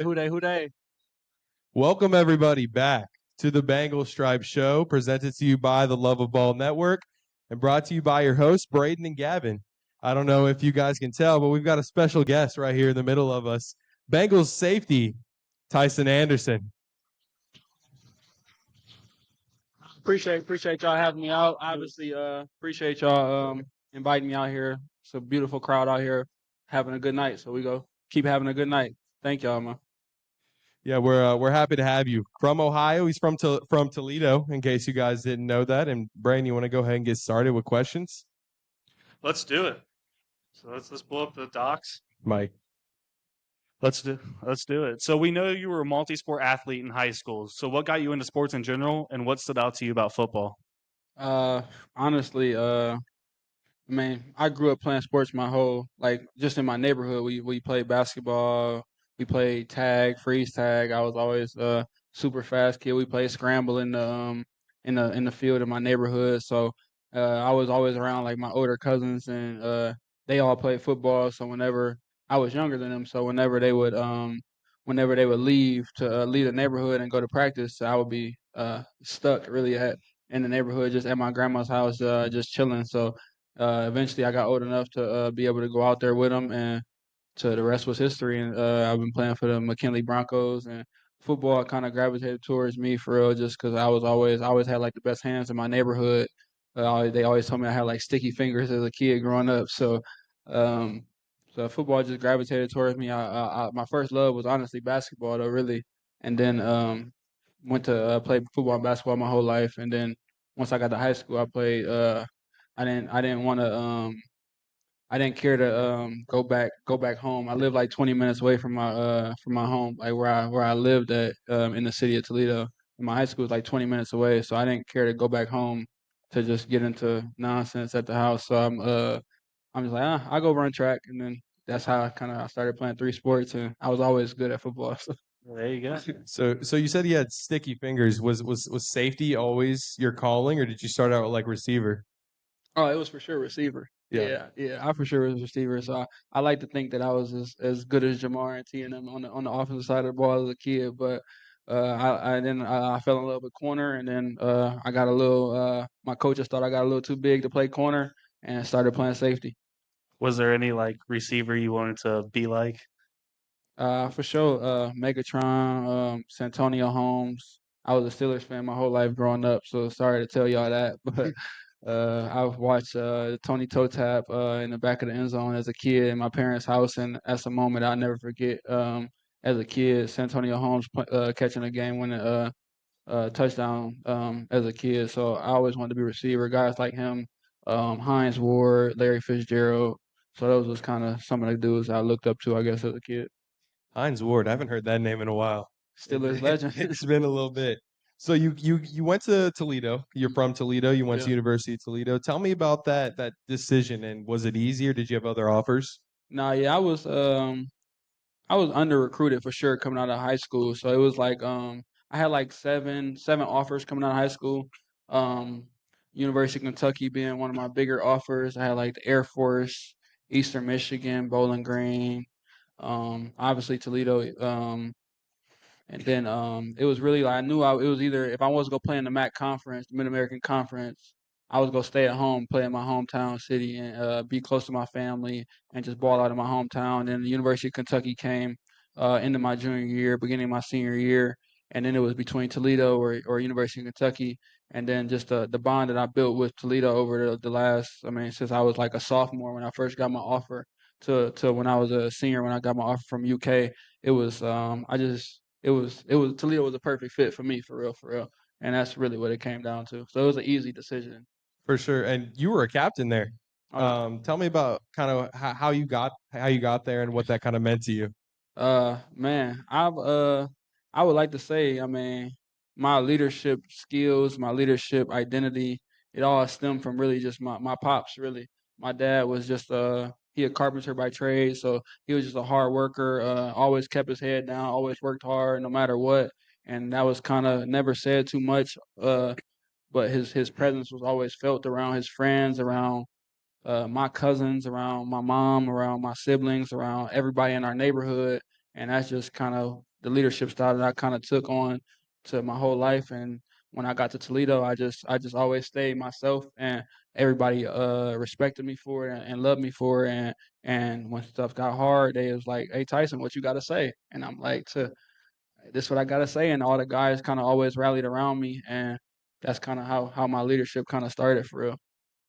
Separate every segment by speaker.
Speaker 1: Who they?
Speaker 2: Welcome everybody back to the Bengal Stripe Show, presented to you by the Love of Ball Network and brought to you by your hosts, Braden and Gavin. I don't know if you guys can tell, but we've got a special guest right here in the middle of us. Bengals safety, Tycen Anderson.
Speaker 1: Appreciate y'all having me out. Obviously, appreciate y'all inviting me out here. It's a beautiful crowd out here having a good night. So we go keep having a good night. Thank y'all, man.
Speaker 2: Yeah, we're happy to have you from Ohio. He's from Toledo, in case you guys didn't know that. And Braden, you want to go ahead and get started with questions?
Speaker 3: Let's do it. So let's pull up the docs.
Speaker 2: Mike.
Speaker 3: Let's do it. So we know you were a multi-sport athlete in high school. So what got you into sports in general, and what stood out to you about football?
Speaker 1: Honestly, I grew up playing sports my whole just in my neighborhood. We played basketball, we played tag, freeze tag. I was always a super fast kid. We played scramble in the field in my neighborhood. So I was always around like my older cousins and they all played football. So whenever I was younger than them, so whenever they would leave to leave the neighborhood and go to practice, I would be stuck really at in the neighborhood just at my grandma's house just chilling. So eventually, I got old enough to be able to go out there with them, and to the rest was history. And I've been playing for the McKinley Broncos, and football kind of gravitated towards me for real, just because I always had like the best hands in my neighborhood. They always told me I had like sticky fingers as a kid growing up, um, so football just gravitated towards me. My first love was honestly basketball, though, really, and then went to play football and basketball my whole life, and then once I got to high school, I played. I didn't want to I didn't care to go back home. I lived like 20 minutes away from my home, like where I lived at in the city of Toledo. And my high school was like 20 minutes away, so I didn't care to go back home to just get into nonsense at the house. So I'm just like, I'll go run track, and then that's how I started playing three sports, and I was always good at football. So.
Speaker 3: There you go.
Speaker 2: So you said you had sticky fingers. Was safety always your calling, or did you start out like receiver?
Speaker 1: Oh, it was for sure receiver.
Speaker 2: Yeah.
Speaker 1: Yeah, I for sure was receiver. So I like to think that I was as good as Jamar and T and them on the offensive side of the ball as a kid. But I fell in love with corner, and then I got a little. My coaches thought I got a little too big to play corner, and started playing safety.
Speaker 3: Was there any like receiver you wanted to be like?
Speaker 1: For sure, Megatron, Santonio Holmes. I was a Steelers fan my whole life growing up, so sorry to tell y'all that, but I've watched Tony Toe Tap in the back of the end zone as a kid in my parents' house, and that's a moment I'll never forget. As a kid, Santonio Holmes catching a game-winning touchdown as a kid, so I always wanted to be a receiver. Guys like him, Hines Ward, Larry Fitzgerald. So those was kind of some of the dudes I looked up to, I guess, as a kid.
Speaker 2: Hines Ward. I haven't heard that name in a while.
Speaker 1: Steelers legend.
Speaker 2: It's been a little bit. So you went to Toledo. You're from Toledo. You went
Speaker 1: Yeah.
Speaker 2: to University of Toledo. Tell me about that decision, and was it easy, or did you have other offers?
Speaker 1: Nah, yeah, I was under recruited for sure coming out of high school. So it was like I had like seven offers coming out of high school. Um University of Kentucky being one of my bigger offers. I had like the Air Force, Eastern Michigan, Bowling Green, obviously Toledo. And then it was really like I knew it was either if I was gonna play in the MAC conference, the Mid American Conference, I was gonna stay at home, play in my hometown city, and be close to my family, and just ball out of my hometown. And then the University of Kentucky came into my junior year, beginning of my senior year, and then it was between Toledo or University of Kentucky, and then just the bond that I built with Toledo over the last, since I was like a sophomore when I first got my offer to when I was a senior when I got my offer from UK. It was it was Toledo was a perfect fit for me for real, and that's really what it came down to. So it was an easy decision.
Speaker 2: For sure. And you were a captain there.
Speaker 1: Oh yeah.
Speaker 2: Tell me about kind of how you got there and what that kind of meant to you.
Speaker 1: Man, I would like to say, my leadership skills, my leadership identity, it all stemmed from really just my pops, really. My dad was just he a carpenter by trade, so he was just a hard worker, always kept his head down, always worked hard no matter what. And that was kind of never said too much, but his presence was always felt around his friends, around my cousins, around my mom, around my siblings, around everybody in our neighborhood, and that's just kind of the leadership style that I kind of took on to my whole life. And when I got to Toledo, I just always stayed myself, and everybody respected me for it and loved me for it. And when stuff got hard, they was like, "Hey Tyson, what you got to say?" And I'm like, "This is what I got to say." And all the guys kind of always rallied around me, and that's kind of how my leadership kind of started for real.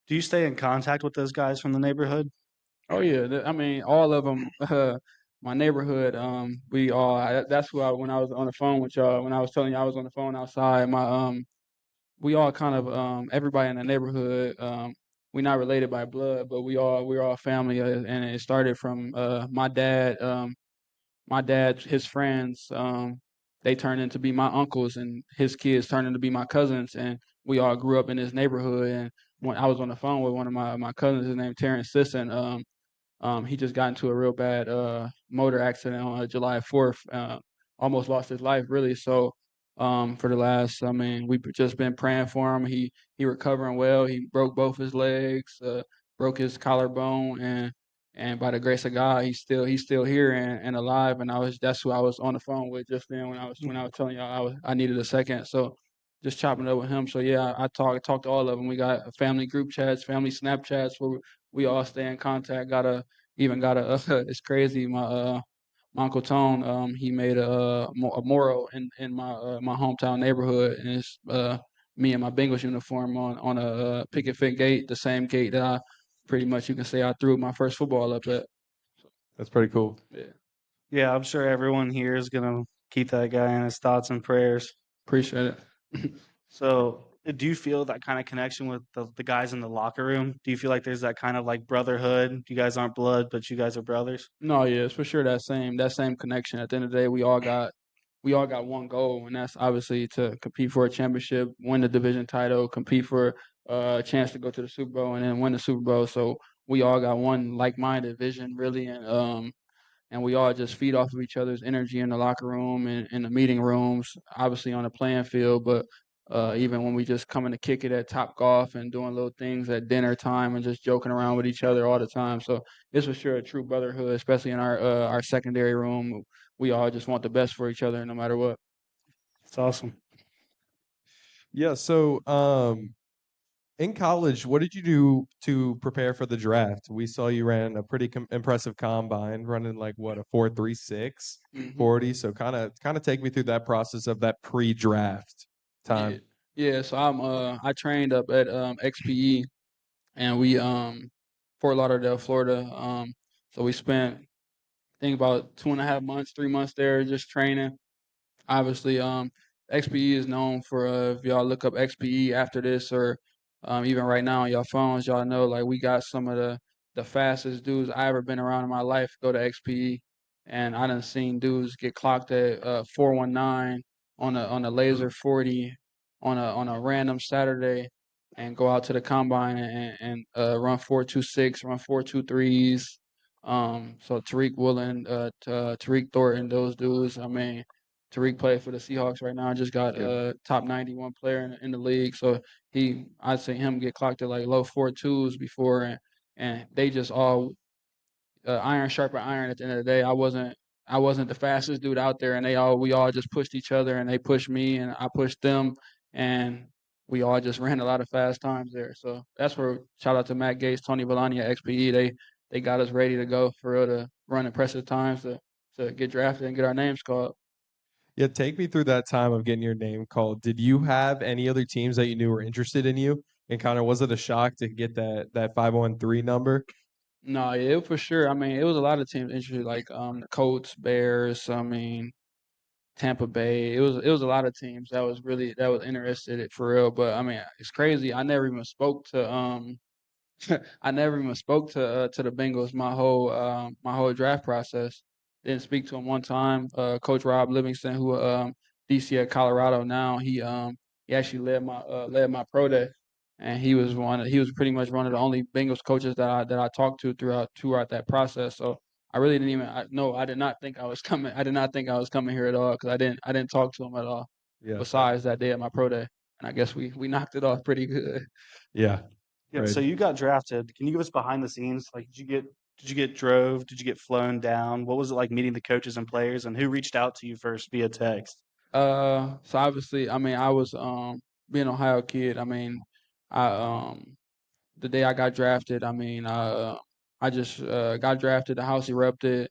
Speaker 3: Do you stay in contact with those guys from the neighborhood?
Speaker 1: Oh yeah, I mean all of them. My neighborhood, we all. That's who I when I was on the phone with y'all. When I was telling you I was on the phone outside, we all kind of everybody in the neighborhood. We're not related by blood, but we're all family, and it started from my dad. My dad, his friends, they turned into be my uncles, and his kids turned into be my cousins, and we all grew up in this neighborhood. And when I was on the phone with one of my cousins, his name Tycen. He just got into a real bad motor accident on July 4th. Almost lost his life, really. So, for the last, I mean, we've just been praying for him. He recovering well. He broke both his legs, broke his collarbone, and by the grace of God, he's still here and alive. And that's who I was on the phone with just then when I was telling y'all I needed a second. So, just chopping it up with him. So yeah, I talk to all of them. We got family group chats, family Snapchats where we all stay in contact. Got a it's crazy. My uncle Tone, he made a mural in my hometown neighborhood, and it's me in my Bengals uniform on a picket fence gate, the same gate that I pretty much you can say I threw my first football up at.
Speaker 2: That's pretty cool.
Speaker 1: Yeah,
Speaker 3: Yeah, I'm sure everyone here is gonna keep that guy in his thoughts and prayers.
Speaker 1: appreciate it.
Speaker 3: So, do you feel that kind of connection with the guys in the locker room? Do you feel like there's that kind of like brotherhood? You guys aren't blood, but you guys are brothers.
Speaker 1: No, yeah, it's for sure that same connection. At the end of the day, we all got one goal, and that's obviously to compete for a championship, win the division title, compete for a chance to go to the Super Bowl, and then win the Super Bowl. So we all got one like-minded vision, really, and we all just feed off of each other's energy in the locker room and in the meeting rooms, obviously on the playing field, but even when we just coming to kick it at Top Golf and doing little things at dinner time and just joking around with each other all the time. So it's for sure a true brotherhood, especially in our secondary room. We all just want the best for each other no matter what.
Speaker 3: It's awesome.
Speaker 2: Yeah. So, in college, what did you do to prepare for the draft? We saw you ran a pretty impressive combine, running like what a 4.36
Speaker 1: Hmm.
Speaker 2: 40. So kind of take me through that process of that pre-draft
Speaker 1: Yeah,
Speaker 2: time.
Speaker 1: yeah. So I trained up at XPE, and we Fort Lauderdale, Florida. So we spent think about 2.5 months, 3 months there just training. Obviously, XPE is known for if y'all look up XPE after this or even right now on your phones, y'all know like we got some of the fastest dudes I ever been around in my life go to XPE, and I done seen dudes get clocked at 419 on a laser 40 on a random Saturday and go out to the combine and run 4.26, run 4.23s. So Tariq Woolen, Tariq Thornton, those dudes. I mean, Tariq played for the Seahawks right now. Just got
Speaker 2: Yeah.
Speaker 1: top 91 player in the league. So I'd say him get clocked at like low 4.2s before, and they just all iron sharpen iron. At the end of the day, I wasn't the fastest dude out there, and we all just pushed each other, and they pushed me, and I pushed them, and we all just ran a lot of fast times there. So that's where shout out to Matt Gates, Tony Villani at XPE. They got us ready to go for real to run impressive times to get drafted and get our names called.
Speaker 2: Yeah, take me through that time of getting your name called. Did you have any other teams that you knew were interested in you? And kind of was it a shock to get that 513 number?
Speaker 1: No, yeah, for sure. I mean, it was a lot of teams interested, like the Colts, Bears. I mean, Tampa Bay. It was a lot of teams that was interested in it for real. But I mean, it's crazy. I never even spoke to the Bengals my whole draft process. Didn't speak to him one time. Coach Rob Livingston, who DC at Colorado now, he actually led my pro day, and he was pretty much one of the only Bengals coaches that I talked to throughout that process. So I really didn't even no, I did not think I was coming. I did not think I was coming here at all because I didn't talk to him at all.
Speaker 2: Yeah.
Speaker 1: Besides that day at my pro day, and I guess we knocked it off pretty good.
Speaker 2: Yeah.
Speaker 3: Yeah.
Speaker 2: Right.
Speaker 3: So you got drafted. Can you give us behind the scenes? Like, did you get Did you get drove? Did you get flown down? What was it like meeting the coaches and players, and who reached out to you first via text?
Speaker 1: So obviously, I mean, I was being an Ohio kid. I mean, I the day I got drafted, I just got drafted. The house erupted.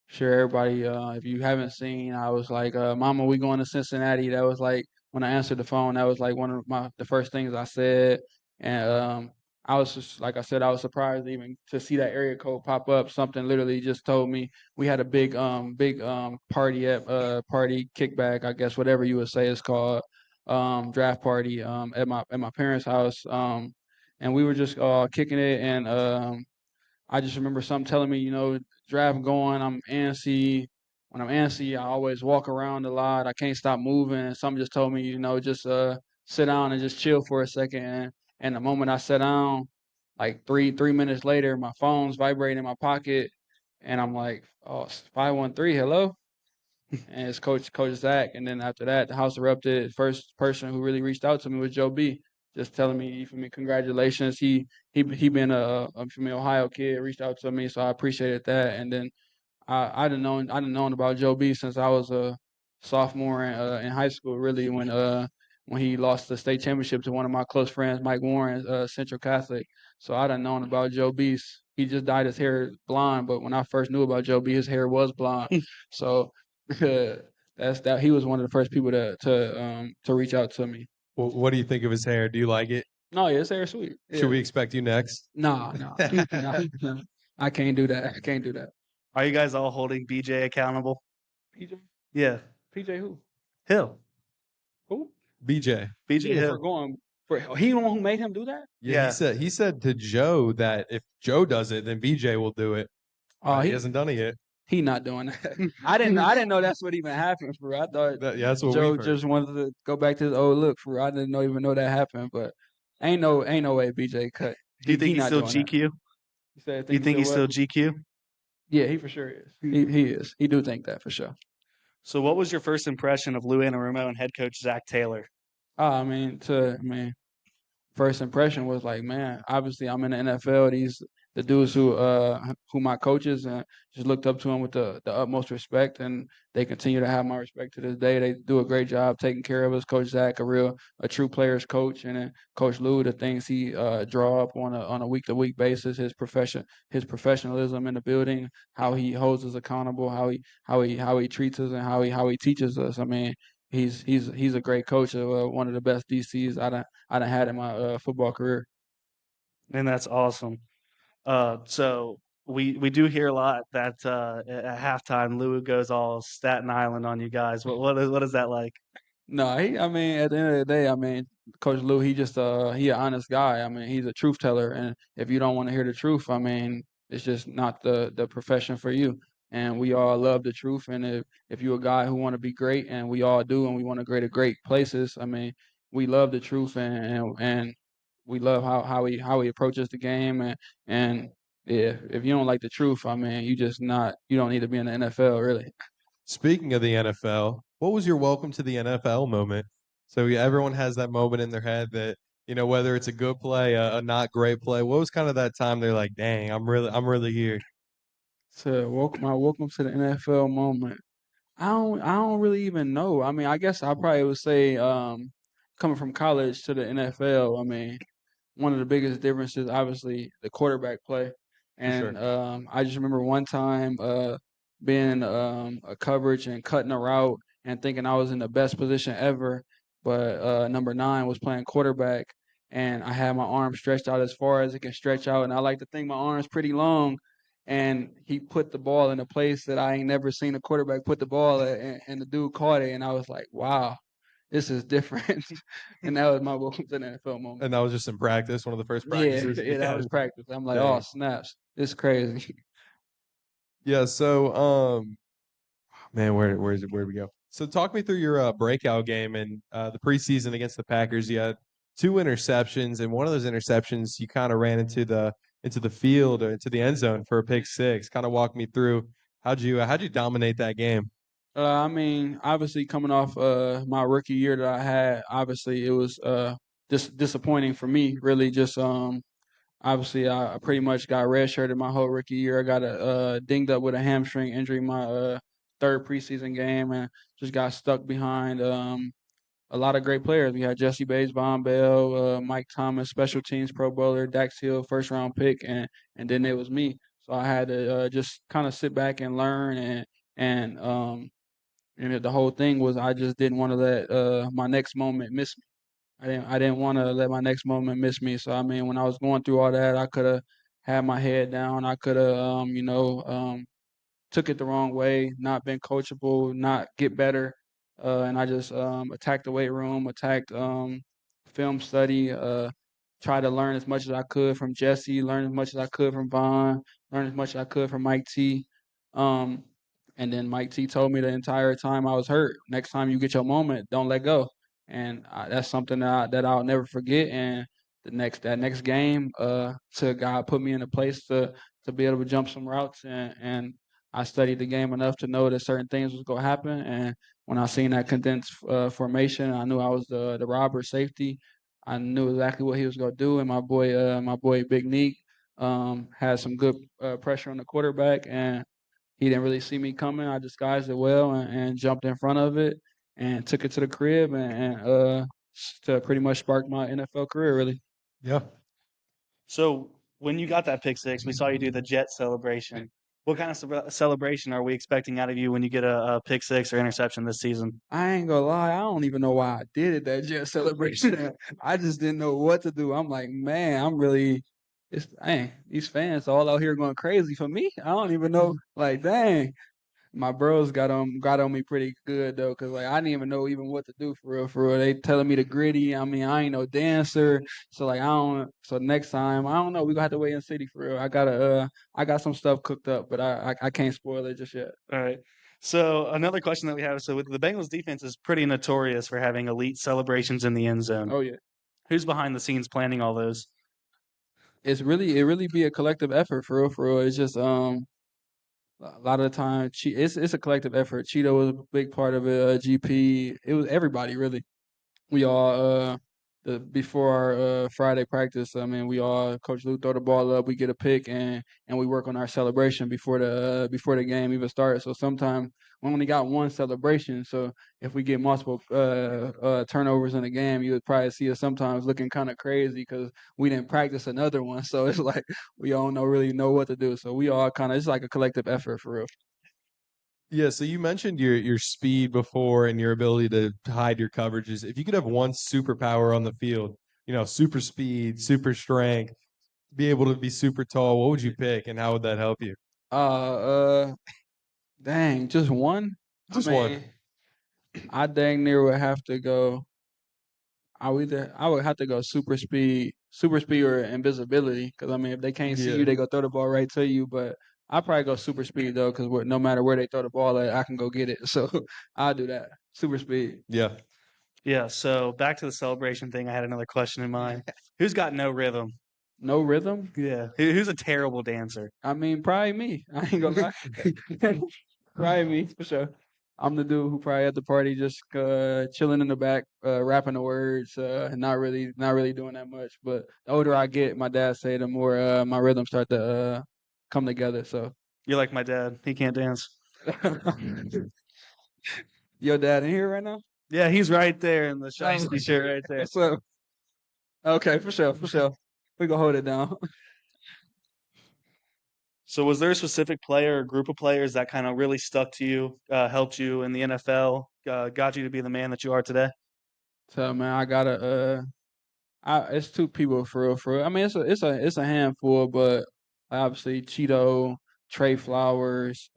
Speaker 1: Sure, everybody. If you haven't seen, I was like, "Mama, we going to Cincinnati." That was like when I answered the phone. That was like one of the first things I said, and I was just like I said, I was surprised even to see that area code pop up. Something literally just told me we had a big party at party kickback, I guess whatever you would say it's called, draft party at my parents' house. And we were just kicking it. And I just remember something telling me, draft going. I'm antsy. When I'm antsy, I always walk around a lot. I can't stop moving. And something just told me, just sit down and just chill for a second. And the moment I sat down, like three minutes later, my phone's vibrating in my pocket, and I'm like, oh, it's 513, hello. And it's Coach Zach. And then after that, the house erupted. First person who really reached out to me was Joe B, just telling me, you feel me, congratulations. He been a from Ohio kid, reached out to me, so I appreciated that. And then I didn't known about Joe B since I was a sophomore in high school. Really, when he lost the state championship to one of my close friends, Mike Warren, Central Catholic. So I done known about Joe B. He just dyed his hair blonde, but when I first knew about Joe B, his hair was blonde. So that's that. He was one of the first people to reach out to me.
Speaker 2: What do you think of his hair? Do you like it?
Speaker 1: No, yeah, his hair sweet.
Speaker 2: Should
Speaker 1: Yeah.
Speaker 2: we expect you next?
Speaker 1: No, no, no, no. I can't do that. I can't do that.
Speaker 3: Are you guys all holding BJ accountable?
Speaker 1: PJ,
Speaker 3: Yeah,
Speaker 1: PJ, who?
Speaker 3: Hill,
Speaker 1: Who?
Speaker 2: BJ.
Speaker 3: BJ
Speaker 1: Yeah, for
Speaker 3: Hill.
Speaker 1: going for he the one who made him do that?
Speaker 2: Yeah,
Speaker 3: Yeah.
Speaker 2: he said to Joe that if Joe does it, then BJ will do it.
Speaker 1: Oh,
Speaker 2: He hasn't done it yet.
Speaker 1: he not doing that. I didn't know that's what even happened for real. I thought
Speaker 2: Yeah, that's what
Speaker 1: Joe
Speaker 2: we've heard.
Speaker 1: just wanted to go back to his old look for real. I didn't even know that happened, but ain't no way BJ cut.
Speaker 3: Do you think
Speaker 1: He
Speaker 3: he's
Speaker 1: not
Speaker 3: still
Speaker 1: doing that.
Speaker 3: GQ?
Speaker 1: You said
Speaker 3: You
Speaker 1: think he
Speaker 3: think
Speaker 1: still
Speaker 3: he's
Speaker 1: what?
Speaker 3: still GQ?
Speaker 1: Yeah, he for sure is. He is. He do think that for sure.
Speaker 3: So, what was your first impression of Lou Anarumo and head coach Zach Taylor?
Speaker 1: First impression was like, man, obviously I'm in the NFL. These the dudes who my coaches, and just looked up to them with the utmost respect, and they continue to have my respect to this day. They do a great job taking care of us. Coach Zach, a true players coach, and then Coach Lou, the things he draw up on a week to week basis, his professionalism in the building, how he holds us accountable, how he treats us, and how he teaches us. I mean, he's a great coach, one of the best DCs I done had in my football career.
Speaker 3: And that's awesome. So we do hear a lot that at halftime Lou goes all Staten Island on you guys. What is that like?
Speaker 1: No, I mean, at the end of the day, I mean, Coach Lou, he an honest guy. I mean, he's a truth teller, and if you don't want to hear the truth, I mean, it's just not the profession for you. And we all love the truth, and if you're a guy who want to be great, and we all do, and we want to go to great places, I mean, we love the truth, and we love how he approaches the game, and if you don't like the truth, I mean, you don't need to be in the NFL really.
Speaker 2: Speaking of the NFL, what was your welcome to the NFL moment? So yeah, everyone has that moment in their head that, whether it's a good play, a not great play. What was kind of that time they're like, dang, I'm really here.
Speaker 1: So welcome to the NFL moment. I don't really even know. I mean, I guess I probably would say coming from college to the NFL, I mean, one of the biggest differences obviously the quarterback play.
Speaker 2: For
Speaker 1: And
Speaker 2: sure.
Speaker 1: I just remember one time being a coverage and cutting a route and thinking I was in the best position ever, but number 9 was playing quarterback and I had my arm stretched out as far as it can stretch out, and I like to think my arm's pretty long, and he put the ball in a place that I ain't never seen a quarterback put the ball at, and the dude caught it, and I was like, wow, this is different. And that was my welcome to the NFL moment.
Speaker 2: And that was just in practice, one of the first
Speaker 1: Yeah,
Speaker 2: practices.
Speaker 1: yeah, that
Speaker 2: Yeah.
Speaker 1: was practice. I'm like, oh
Speaker 2: Dang.
Speaker 1: snaps, this is crazy.
Speaker 2: Yeah. So, man, where we go? So, talk me through your breakout game and the preseason against the Packers. You had 2 interceptions, and one of those interceptions you kind of ran into the field or into the end zone for a pick six. Kind of walk me through how'd you dominate that game?
Speaker 1: I mean, obviously coming off my rookie year that I had, obviously it was disappointing for me. Really, just obviously I pretty much got redshirted my whole rookie year. I got a dinged up with a hamstring injury my third preseason game and just got stuck behind a lot of great players. We had Jesse Bates, Von Bell, Mike Thomas, special teams Pro Bowler, Dax Hill, first round pick, and then it was me. So I had to just kind of sit back and learn and the whole thing was I just didn't want to let my next moment miss me. I didn't want to let my next moment miss me. So I mean, when I was going through all that, I could have had my head down. I could have took it the wrong way, not been coachable, not get better, and I just attacked the weight room, attacked film study, tried to learn as much as I could from Jesse, learn as much as I could from Vaughn, learn as much as I could from Mike T. Um, and then Mike T told me the entire time I was hurt, next time you get your moment, don't let go. And that's something that I'll never forget. And that next game, to God put me in a place to be able to jump some routes and I studied the game enough to know that certain things was gonna happen. And when I seen that condensed formation, I knew I was the robber safety. I knew exactly what he was gonna do. And my boy Big Neek, had some good pressure on the quarterback, and he didn't really see me coming. I disguised it well and jumped in front of it and took it to the crib and to pretty much spark my NFL career. Really,
Speaker 2: Yeah.
Speaker 3: So when you got that pick six, we saw you do the jet celebration. What kind of celebration are we expecting out of you when you get a pick six or interception this season?
Speaker 1: I ain't gonna lie, I don't even know why I did it that jet celebration. I just didn't know what to do. I'm like, man, these fans all out here going crazy for me. I don't even know. Like, dang, my bros got on me pretty good though, cause like I didn't even know even what to do for real, for real. They telling me the gritty. I mean, I ain't no dancer, so like I don't. So next time, I don't know. We gonna have to wait and see for real. I got some stuff cooked up, but I can't spoil it just yet.
Speaker 3: All right. So another question that we have, so with the Bengals defense is pretty notorious for having elite celebrations in the end zone.
Speaker 1: Oh yeah.
Speaker 3: Who's behind the scenes planning all those?
Speaker 1: It really be a collective effort for real, for real. It's just a lot of the time it's a collective effort. Cheeto was a big part of it. GP, it was everybody really. We all before our Friday practice, I mean, we all Coach Lou throw the ball up, we get a pick, and we work on our celebration before the game even starts. So sometimes we only got one celebration. So if we get multiple turnovers in the game, you would probably see us sometimes looking kind of crazy because we didn't practice another one. So it's like we all really know what to do. So we all kind of it's like a collective effort for real.
Speaker 2: Yeah, so you mentioned your speed before and your ability to hide your coverages. If you could have one superpower on the field, super speed, super strength, be able to be super tall, what would you pick and how would that help you?
Speaker 1: Uh, dang, just one. I
Speaker 2: Just one.
Speaker 1: mean, I dang near would have to go. I would have to go super speed or invisibility. Because I mean, if they can't see
Speaker 2: Yeah.
Speaker 1: you, they go throw the ball right to you. But I probably go super speed though, because no matter where they throw the ball at, I can go get it. So I'll do that. Super speed.
Speaker 2: Yeah.
Speaker 3: Yeah, so back to the celebration thing, I had another question in mind. Who's got no rhythm?
Speaker 1: No rhythm.
Speaker 3: Yeah. Who's a terrible dancer?
Speaker 1: I mean, probably me. I ain't gonna lie. Probably me for sure. I'm the dude who probably at the party just chilling in the back, rapping the words, not really doing that much. But the older I get, my dad say the more my rhythms start to come together. So
Speaker 3: You're like my dad. He can't dance.
Speaker 1: your dad in here right now?
Speaker 3: Yeah, he's right there in the
Speaker 1: Oh,
Speaker 3: shiesty shirt right there.
Speaker 1: so okay, for sure, for sure. We gonna hold it down.
Speaker 3: So was there a specific player or group of players that kind of really stuck to you, helped you in the NFL, got you to be the man that you are today?
Speaker 1: So man, I gotta it's two people for real, for real. I mean, it's a handful, but obviously Cheeto, Trey Flowers,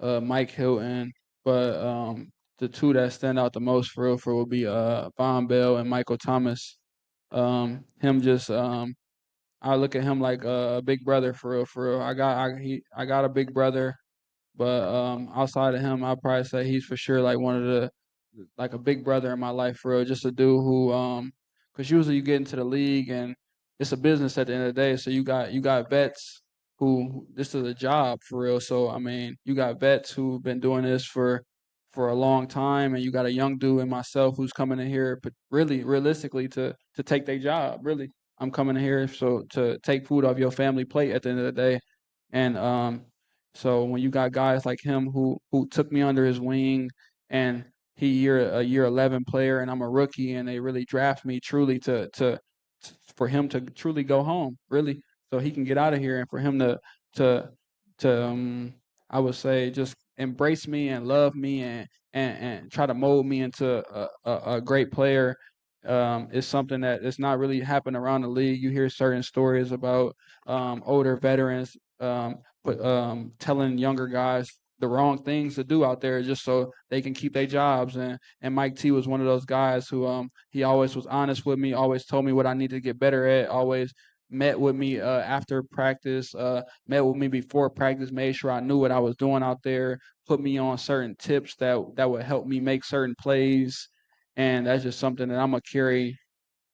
Speaker 1: Mike Hilton, but the two that stand out the most for real, for real would be Von Bell and Michael Thomas. Him just I look at him like a big brother for real, for real. I got a big brother, but outside of him, I'd probably say he's for sure like one of the like a big brother in my life for real. Just a dude who because usually you get into the league and it's a business at the end of the day. So you got vets who this is a job for real. So I mean, you got vets who've been doing this for a long time, and you got a young dude and myself who's coming in here, but really realistically to take their job, really. I'm coming here so to take food off your family plate at the end of the day. And so when you got guys like him who took me under his wing, and a year 11 player and I'm a rookie, and they really draft me truly for him to truly go home, really, so he can get out of here, and for him to to I would say just embrace me and love me and try to mold me into a great player, is something that it's not really happening around the league. You hear certain stories about older veterans telling younger guys the wrong things to do out there just so they can keep their jobs. And Mike T was one of those guys who he always was honest with me, always told me what I need to get better at, always met with me after practice, met with me before practice, made sure I knew what I was doing out there, put me on certain tips that would help me make certain plays. And that's just something that I'm gonna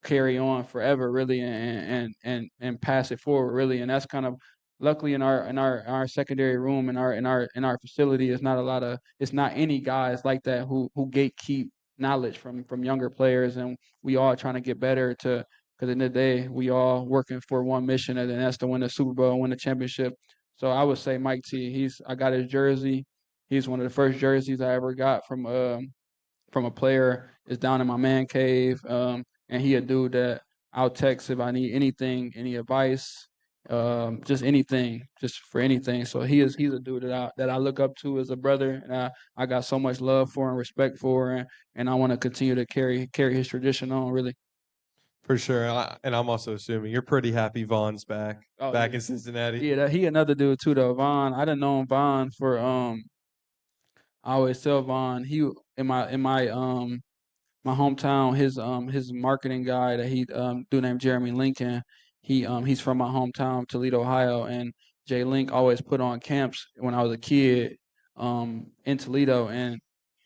Speaker 1: carry on forever, really, and pass it forward, really. And that's kind of luckily in our secondary room, in our facility, it's not any guys like that who gatekeep knowledge from younger players, and we all trying to get better to. Because in the day, we all working for one mission, and that's to win the Super Bowl and win the championship. So I would say Mike T. I got his jersey. He's one of the first jerseys I ever got from a player. Is down in my man cave, and he a dude that I'll text if I need anything, any advice, just anything, just for anything. So he's a dude that I look up to as a brother, and I got so much love for and respect for, and I want to continue to carry his tradition on, really.
Speaker 2: For sure. And I'm also assuming you're pretty happy Vaughn's
Speaker 1: Oh
Speaker 2: back
Speaker 1: yeah,
Speaker 2: in Cincinnati.
Speaker 1: yeah. He another dude too though. Vaughn, I done known Vaughn for I always tell Vaughn he in my hometown, his marketing guy that he dude named Jeremy Lincoln, he's from my hometown, Toledo, Ohio, and Jay Link always put on camps when I was a kid in Toledo. And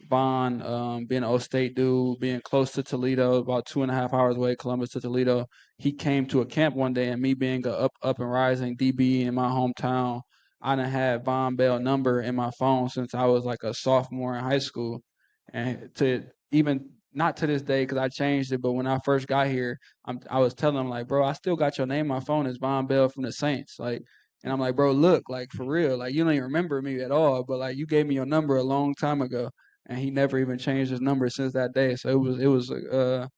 Speaker 1: Vaughn, being an O State dude, being close to Toledo, about 2.5 hours away, Columbus to Toledo, he came to a camp one day, and me being a up and rising DB in my hometown, I done had Von Bell number in my phone since I was like a sophomore in high school. And to even not to this day, because I changed it, but when I first got here, I was telling him like, bro, I still got your name on my phone as Von Bell from the Saints, like. And I'm like, bro, look, like for real, like you don't even remember me at all, but like you gave me your number a long time ago, and he never even changed his number since that day. So it was a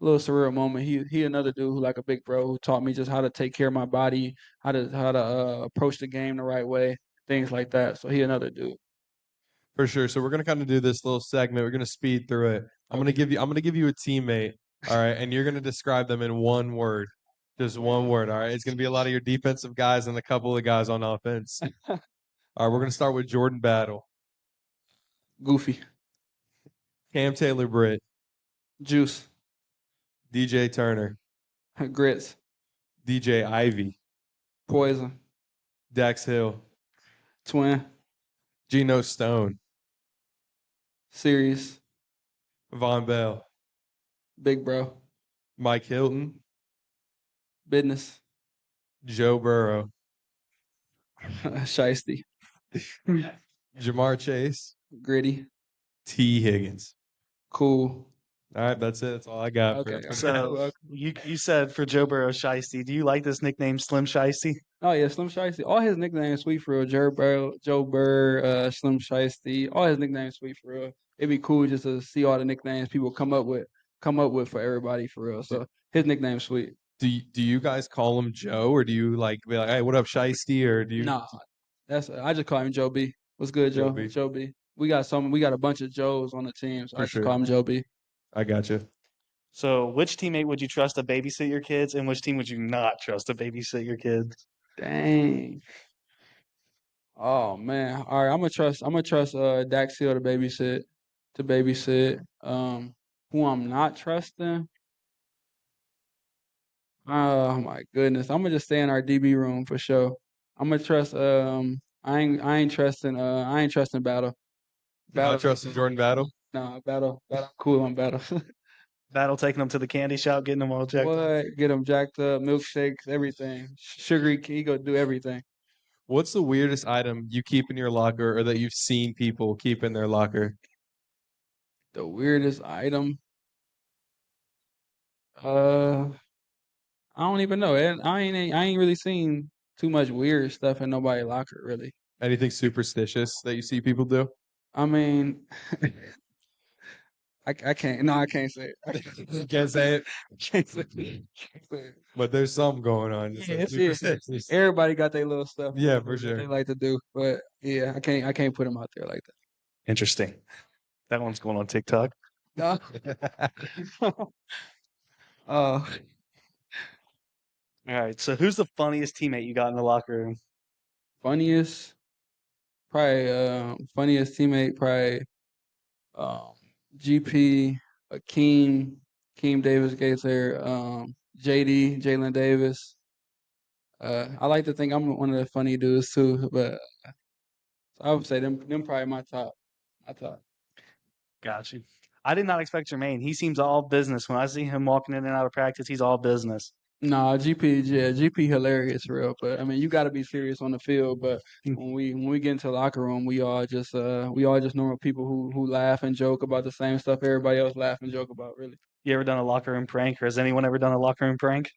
Speaker 1: little surreal moment. He another dude who like a big bro who taught me just how to take care of my body, how to approach the game the right way, things like that. So he another dude.
Speaker 2: For sure. So we're gonna kind of do this little segment. We're gonna speed through it.
Speaker 1: Okay.
Speaker 2: I'm gonna give you a teammate. All right, and you're gonna describe them in one word. Just one word. All right. It's gonna be a lot of your defensive guys and a couple of guys on offense. All right, we're gonna start with Jordan Battle,
Speaker 1: Goofy,
Speaker 2: Cam Taylor Britt,
Speaker 1: juice,
Speaker 2: DJ Turner,
Speaker 1: grits,
Speaker 2: DJ Ivy,
Speaker 1: poison,
Speaker 2: Dax Hill,
Speaker 1: twin,
Speaker 2: Geno Stone,
Speaker 1: serious,
Speaker 2: Von Bell,
Speaker 1: big bro,
Speaker 2: Mike Hilton,
Speaker 1: business,
Speaker 2: Joe Burrow,
Speaker 1: shiesty,
Speaker 2: Jamar Chase,
Speaker 1: gritty,
Speaker 2: T. Higgins.
Speaker 1: cool.
Speaker 2: All right, that's it. That's all I got
Speaker 1: Okay.
Speaker 2: for
Speaker 1: Okay.
Speaker 2: now.
Speaker 3: So you said for Joe Burrow Shiesty. Do you like this nickname Slim Shiesty?
Speaker 1: Oh yeah, Slim Shiesty. All his nicknames sweet for real. Joe Burr, Slim Shiesty. All his nicknames sweet for real. It'd be cool just to see all the nicknames people come up with for everybody for real.
Speaker 2: Do,
Speaker 1: So his nickname's sweet.
Speaker 2: do you guys call him Joe, or do you like be like, hey, what up, Shiesty, or do you
Speaker 1: Nah, I just call him Joe B. What's good,
Speaker 2: Joe
Speaker 1: Joe?
Speaker 2: B?
Speaker 1: Joe B. We got a bunch of Joes on the team, so
Speaker 2: For
Speaker 1: I just call
Speaker 2: sure.
Speaker 1: him Joe B.
Speaker 2: I got you.
Speaker 3: So which teammate would you trust to babysit your kids, and which team would you not trust to babysit your kids?
Speaker 1: Dang. Oh man. All right, I'm gonna trust Dax Hill to babysit. Who I'm not trusting. Oh my goodness. I'm gonna just stay in our DB room for sure. I'm gonna trust I ain't trusting Battle.
Speaker 2: You're not
Speaker 1: Battle
Speaker 2: trusting Jordan Battle?
Speaker 1: nah, Battle cool on Battle.
Speaker 3: Battle taking them to the candy shop, getting them all jacked up.
Speaker 1: What? Get him jacked up, milkshakes, everything. Sugary, he go do everything.
Speaker 2: What's the weirdest item you keep in your locker, or that you've seen people keep in their locker?
Speaker 1: The weirdest item. Uh I don't even know. I ain't really seen too much weird stuff in nobody's locker really.
Speaker 2: Anything superstitious that you see people do?
Speaker 1: I mean, I can't. No, I can't say it.
Speaker 2: You can't say it,
Speaker 1: Can't say it. Can't say it.
Speaker 2: but there's something going on.
Speaker 1: Yeah,
Speaker 2: It's
Speaker 1: yeah.
Speaker 2: superstitious.
Speaker 1: Everybody got their little stuff
Speaker 2: Yeah, for
Speaker 1: that they
Speaker 2: sure.
Speaker 1: like to do, but yeah, I can't put them out there like
Speaker 3: Interesting. That one's going on TikTok.
Speaker 1: that. No. uh,
Speaker 3: All right. So who's the funniest teammate you got in the locker room?
Speaker 1: funniest, probably funniest teammate, probably um, GP, Akeem Davis Gaither, JD, Jalen Davis. I like to think I'm one of the funny dudes too, but I would say them probably my top. My top.
Speaker 3: Got you. I did not expect Jermaine. He seems all business. When I see him walking in and out of practice, he's all business.
Speaker 1: Nah, GP, yeah, GP hilarious for real. But I mean, you got to be serious on the field. But when we get into the locker room, we all just normal people who laugh and joke about the same stuff everybody else laugh and joke about. Really.
Speaker 3: You ever done a locker room prank, or has anyone ever done a locker room prank?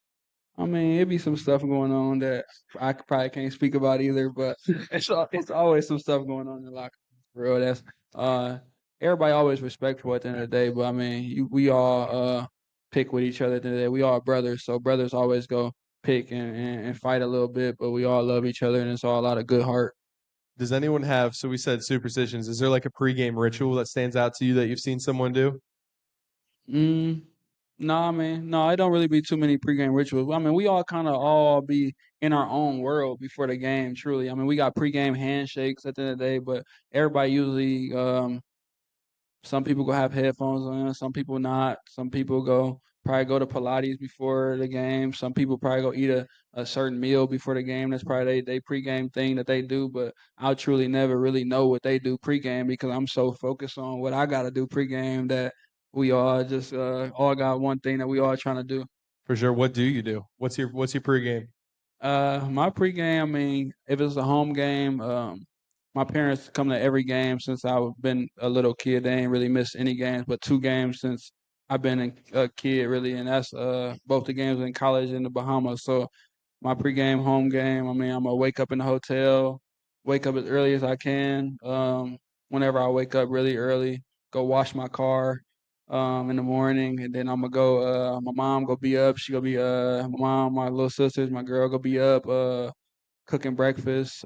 Speaker 1: I mean, it be some stuff going on that probably can't speak about either, but it's always some stuff going on in the locker room. For real, that's uh everybody always respectful at the end of the day, but I mean, we all pick with each other at the end of the day. We all brothers, so brothers always go pick and fight a little bit, but we all love each other and it's all out of good heart.
Speaker 2: Does anyone have, so we said superstitions. Is there like a pregame ritual that stands out to you that you've seen someone do?
Speaker 1: Mm, Nah, man. No, it don't really be too many pregame rituals. I mean, we all kind of all be in our own world before the game. Truly, I mean, we got pregame handshakes at the end of the day, but everybody usually, some people go have headphones on, some people not. Some people probably go to Pilates before the game. Some people probably go eat a certain meal before the game. That's probably they pregame thing that they do. But I'll truly never really know what they do pregame because I'm so focused on what I got to do pregame that we all just all got one thing that we all trying to do.
Speaker 2: For sure. What do you do? What's your pregame?
Speaker 1: My pregame, I mean, if it's a home game, my parents come to every game since I've been a little kid. They ain't really missed any games, but two games since I've been a kid, really, and that's both the games in college in the Bahamas. So my pregame home game. I mean, I'm gonna wake up in the hotel, wake up as early as I can. Whenever I wake up really early, go wash my car in the morning, and then I'm gonna go. My mom gonna be up. She gonna be my mom, my little sisters, my girl gonna be up cooking breakfast.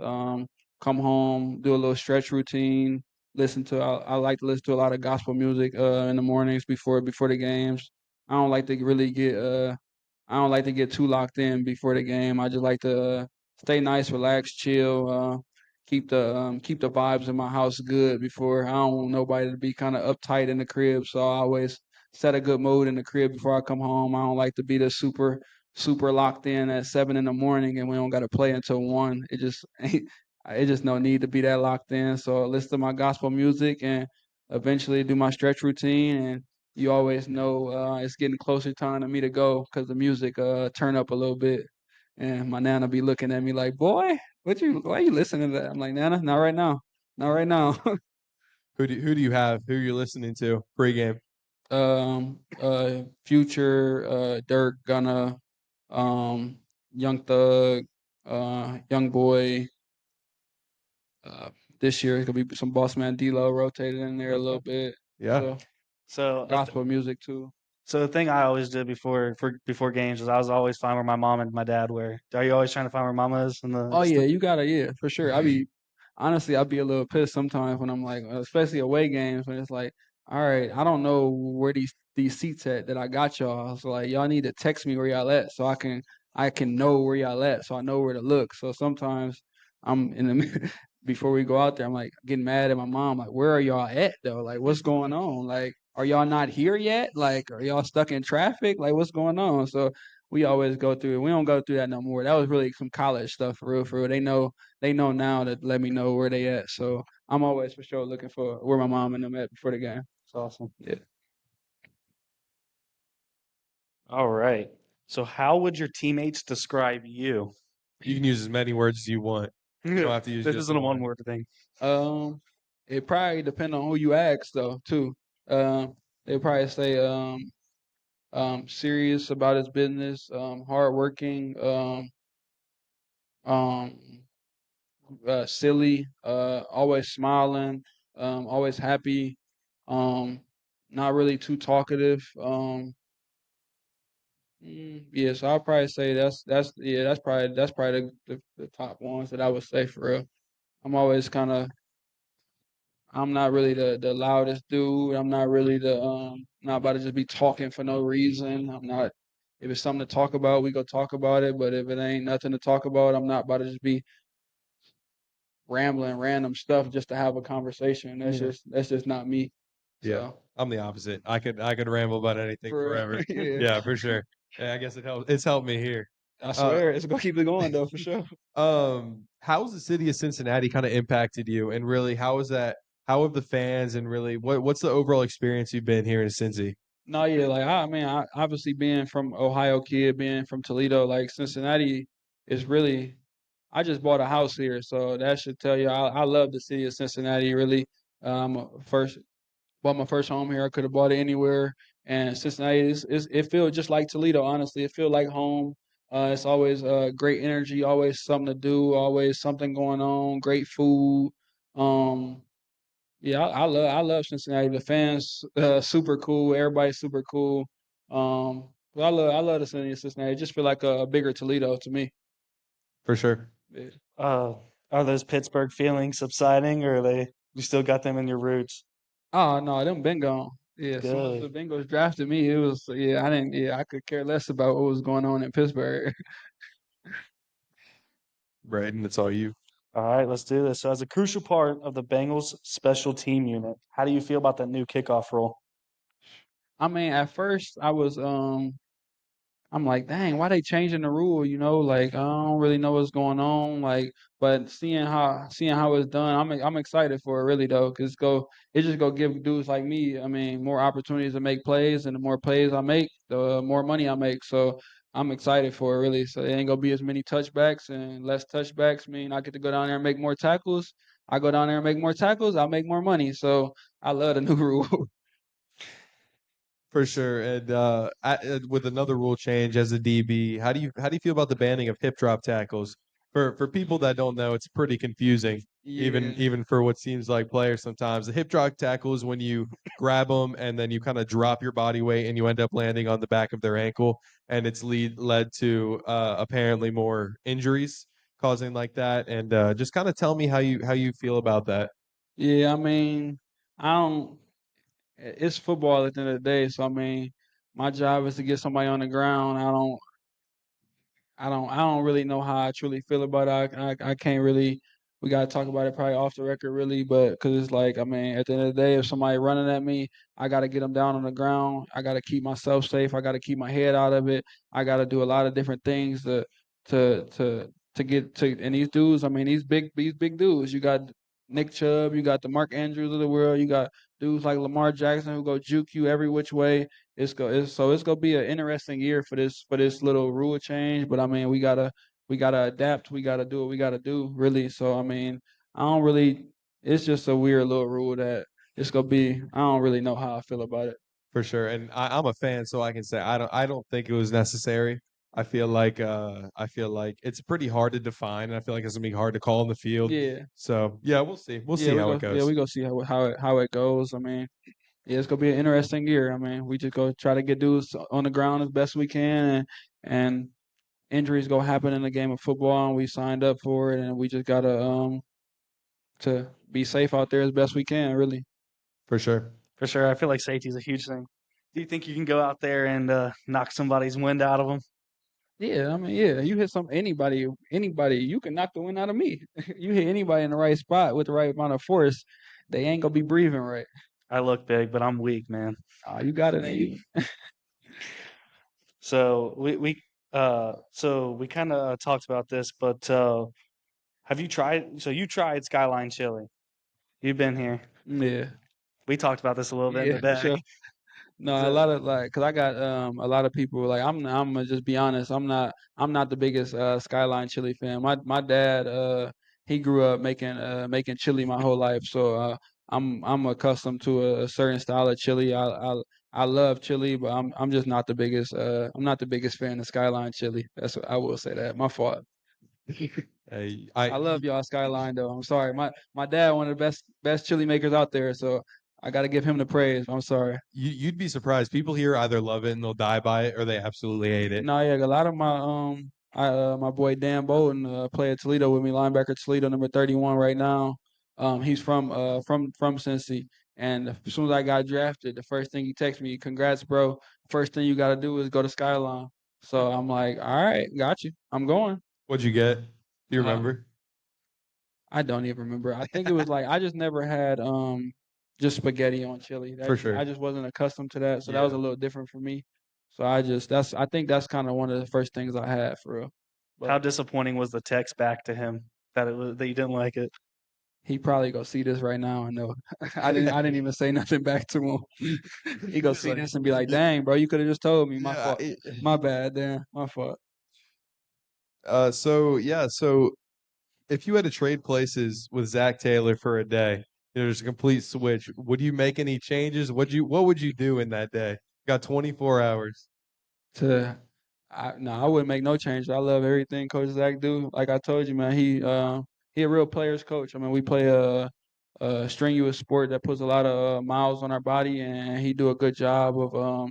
Speaker 1: Come home, do a little stretch routine. I like to listen to a lot of gospel music in the mornings before the games. I don't like to really get I don't like to get too locked in before the game. I just like to stay nice, relax, chill, keep the vibes in my house good before. I don't want nobody to be kind of uptight in the crib, so I always set a good mood in the crib before I come home. I don't like to be the super locked in at 7 in the morning and we don't got to play until 1. It just ain't. It just no need to be that locked in. So I listen to my gospel music and eventually do my stretch routine and you always know it's getting closer time to me to go because the music turn up a little bit, and my nana be looking at me like, "Boy, why you listening to that?" I'm like, "Nana, not right now, not right now."
Speaker 2: Who do you have? Who you're listening to pregame?
Speaker 1: Future, Dirk, Gunna, um, Young Thug, Young Boy. Uh, this year it's gonna be some Boss Man D-Lo rotated in there a little bit.
Speaker 2: Yeah.
Speaker 1: So
Speaker 3: So,
Speaker 1: gospel music too.
Speaker 3: so the thing I always did before games was I was always fine where my mom and my dad were. Are you always trying to find where mama is in the?
Speaker 1: Oh yeah, you gotta yeah for sure. Honestly, I'd be a little pissed sometimes when I'm like, especially away games when it's like, all right, I don't know where these seats at that I got y'all. So like y'all need to text me where y'all at so I can know where y'all at so I know where to look. So sometimes I'm in the before we go out there, I'm like getting mad at my mom, like, where are y'all at though? Like what's going on? Like, are y'all not here yet? Like, are y'all stuck in traffic? Like what's going on? So we always go through it. We don't go through that no more. That was really some college stuff for real, for real. They know now to let me know where they at. So I'm always for sure looking for where my mom and them at before the game.
Speaker 3: It's awesome.
Speaker 1: Yeah.
Speaker 3: All right. So, how would your teammates describe you?
Speaker 2: You can use as many words as you want. You don't have to use
Speaker 3: This
Speaker 2: just
Speaker 3: isn't a
Speaker 2: one.
Speaker 3: one-word thing.
Speaker 1: Um, it probably depend on who you ask though too. They probably say serious about his business, hardworking, um, silly, always smiling, always happy, um, not really too talkative. Yeah, so I'll probably say that's probably the top ones that I would say for real. I'm always kind of I'm not really the loudest dude. I'm not really the not about to just be talking for no reason. I'm not if it's something to talk about, we go talk about it. But if it ain't nothing to talk about, I'm not about to just be rambling random stuff just to have a conversation.
Speaker 3: Yeah.
Speaker 1: That's just not me.
Speaker 2: Yeah,
Speaker 1: So
Speaker 2: I'm the opposite. I could ramble about anything
Speaker 1: for
Speaker 2: forever.
Speaker 1: yeah,
Speaker 2: Yeah, for sure. Yeah, I guess it helps. It's helped me here.
Speaker 1: I
Speaker 2: Uh,
Speaker 1: swear it's gonna keep it going though for sure.
Speaker 2: how's the city of Cincinnati kind of impacted you, and really, how is that? How have the fans and really what's the overall experience you've been here in Cincy?
Speaker 1: No, yeah, like I mean, I obviously being from Ohio kid, being from Toledo, like Cincinnati is really. I just bought a house here, so that should tell you I love the city of Cincinnati. Really, first bought my first home here. I could have bought it anywhere, and Cincinnati is it feels just like Toledo. Honestly, it feels like home. It's always great energy, always something to do, always something going on, great food. Um, yeah, I love Cincinnati. The fans super cool. Everybody's super cool. But I love the city of Cincinnati. It just feel like a bigger Toledo to me.
Speaker 2: For sure.
Speaker 1: Yeah.
Speaker 3: Uh, are those Pittsburgh feelings subsiding, or are they you still got them in your roots?
Speaker 1: Oh no, them been gone. Yeah, as soon as the
Speaker 3: Good.
Speaker 1: Bengals drafted me, it was I didn't I could care less about what was going on in Pittsburgh.
Speaker 2: Braden, it's all you.
Speaker 3: All right, let's do this. So, as a crucial part of the Bengals special team unit, how do you feel about that new kickoff rule?
Speaker 1: I mean, at first I'm like, dang, why they changing the rule? Like I don't really know what's going on. Like, but seeing how it's done, I'm excited for it really though, cause it just go give dudes like me, I mean, more opportunities to make plays, and the more plays I make, the more money I make. So I'm excited for it really. So it ain't gonna be as many touchbacks, and less touchbacks mean I get to go down there and make more tackles. I go down there and make more tackles, I make more money. So I love the new rule.
Speaker 2: For sure. And with another rule change as a DB, how do you feel about the banning of hip drop tackles? For people that don't know, it's pretty confusing, even
Speaker 1: Yeah.
Speaker 2: even for what seems like players sometimes. The hip drop tackle is when you grab them and then you kind of drop your body weight and you end up landing on the back of their ankle, and it's led to apparently more injuries causing like that. And just kind of tell me how you feel about that.
Speaker 1: Yeah, I mean, I don't. It's football at the end of the day. So I mean, my job is to get somebody on the ground. I don't really know how I truly feel about it. I can't really. We gotta talk about it probably off the record, really. But because it's like, I mean, at the end of the day, if somebody running at me, I gotta get them down on the ground. I gotta keep myself safe. I gotta keep my head out of it. I gotta do a lot of different things to to to get to. And these dudes, I mean, these big dudes. You got Nick Chubb, you got the Mark Andrews of the world, you got dudes like Lamar Jackson who go juke you every which way. It's gonna be an interesting year for this little rule change. But I mean, we gotta adapt. We gotta do what we gotta do, really. So I mean, I don't really. It's just a weird little rule that it's gonna be. I don't really know how I feel about it.
Speaker 2: For sure, and I'm a fan, so I can say I don't think it was necessary. I feel like it's pretty hard to define, and I feel like it's gonna be hard to call in the field.
Speaker 1: Yeah,
Speaker 2: So yeah, we'll see. We'll
Speaker 1: yeah,
Speaker 2: see
Speaker 1: we
Speaker 2: how
Speaker 1: go.
Speaker 2: it
Speaker 1: Yeah,
Speaker 2: goes.
Speaker 1: we go see how it goes. I mean, yeah, it's gonna be an interesting year. I mean, we just go try to get dudes on the ground as best we can, and injuries gonna happen in the game of football, and we signed up for it, and we just gotta to be safe out there as best we can, really.
Speaker 2: For sure.
Speaker 3: For sure, I feel like safety is a huge thing. Do you think you can go out there and knock somebody's wind out of them?
Speaker 1: Yeah, I mean, yeah, you hit anybody, you can knock the wind out of me. You hit anybody in the right spot with the right amount of force, they ain't gonna be breathing right.
Speaker 3: I look big, but I'm weak, man.
Speaker 1: You got it in you.
Speaker 3: So we kind of talked about this, but have you tried? So you tried Skyline Chili. You've been here.
Speaker 1: Yeah,
Speaker 3: We talked about this a little bit in
Speaker 1: yeah,
Speaker 3: the
Speaker 1: for
Speaker 3: back.
Speaker 1: sure. No, a
Speaker 3: So,
Speaker 1: lot of cause I got a lot of people like I'm gonna just be honest. I'm not the biggest Skyline chili fan. My dad he grew up making chili my whole life, so I'm accustomed to a certain style of chili. I love chili, but I'm just not the biggest I'm not the biggest fan of Skyline chili. That's what I will say that. My fault.
Speaker 2: Hey,
Speaker 1: I love y'all Skyline though. I'm sorry. My dad one of the best chili makers out there, so I got to give him the praise. I'm sorry.
Speaker 2: you'd be surprised. People here either love it and they'll die by it, or they absolutely hate it.
Speaker 1: No, yeah, a lot of my boy Dan Bolton play at Toledo with me, linebacker Toledo number 31 right now. He's from Cincy, and as soon as I got drafted, the first thing he texted me, "Congrats, bro. First thing you got to do is go to Skyline." So I'm like, "All right, got you. I'm going."
Speaker 2: What'd you get? Do you
Speaker 1: Uh,
Speaker 2: remember?
Speaker 1: I don't even remember. I think it was like I just never had just spaghetti on chili.
Speaker 2: For sure.
Speaker 1: I just wasn't accustomed to that, so that was
Speaker 2: Yeah.
Speaker 1: a little different for me. So I think that's kind of one of the first things I had for real.
Speaker 3: How
Speaker 1: But
Speaker 3: disappointing was the text back to him that you didn't like it?
Speaker 1: he probably go see this right now and know I didn't even say nothing back to him. He go
Speaker 2: He's
Speaker 1: see
Speaker 2: like,
Speaker 1: this and be like, "Dang, bro, you could have just told me. My
Speaker 2: yeah.
Speaker 1: fault. My bad. Damn, my fault."
Speaker 2: So if you had to trade places with Zach Taylor for a day, there's a complete switch. Would you make any changes? What would you do in that day? Got 24 hours.
Speaker 1: To no, I wouldn't make no change. I love everything Coach Zach do. Like I told you, man, he a real players coach. I mean, we play a strenuous sport that puts a lot of miles on our body, and he do a good job of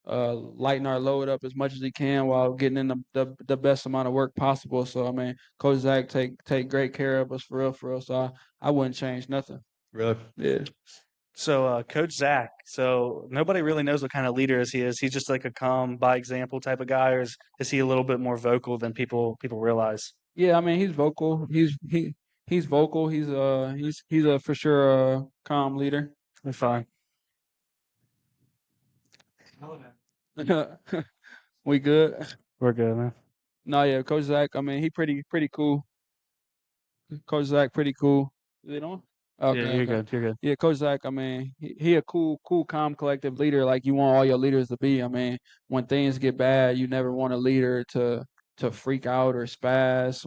Speaker 1: lighting our load up as much as he can while getting in the best amount of work possible. So I mean, Coach Zach take great care of us for real, for real. So I wouldn't change nothing.
Speaker 2: Really?
Speaker 1: Yeah.
Speaker 3: So, Coach Zach, so nobody really knows what kind of leader is he is. He's just like a calm by example type of guy, or is he a little bit more vocal than people realize?
Speaker 1: Yeah, I mean he's vocal. He's vocal. He's a for sure calm leader.
Speaker 3: Fine.
Speaker 1: We good?
Speaker 3: We're good, man.
Speaker 1: No, yeah, Coach Zach. I mean he pretty cool. Coach Zach pretty cool. Is it on?
Speaker 3: Yeah,
Speaker 1: Okay,
Speaker 3: you're
Speaker 1: okay.
Speaker 3: good. You're good.
Speaker 1: Yeah, Coach Zach, I mean, he a cool, calm, collective leader like you want all your leaders to be. I mean, when things get bad, you never want a leader to freak out or spaz.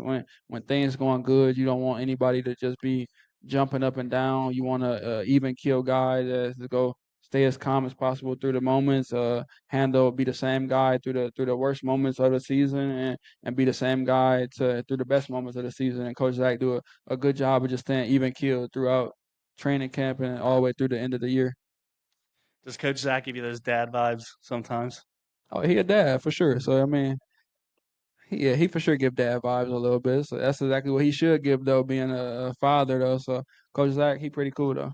Speaker 1: When things going good, you don't want anybody to just be jumping up and down. You want a even kill guy to go stay as calm as possible through the moments. Be the same guy through the worst moments of the season, and be the same guy to through the best moments of the season. And Coach Zach do a good job of just staying even killed throughout training camp and all the way through the end of the year.
Speaker 3: Does Coach Zach give you those dad vibes sometimes?
Speaker 1: Oh, he a dad for sure. So I mean, yeah, he for sure give dad vibes a little bit. So that's exactly what he should give though, being a father though. So Coach Zach, he pretty cool though.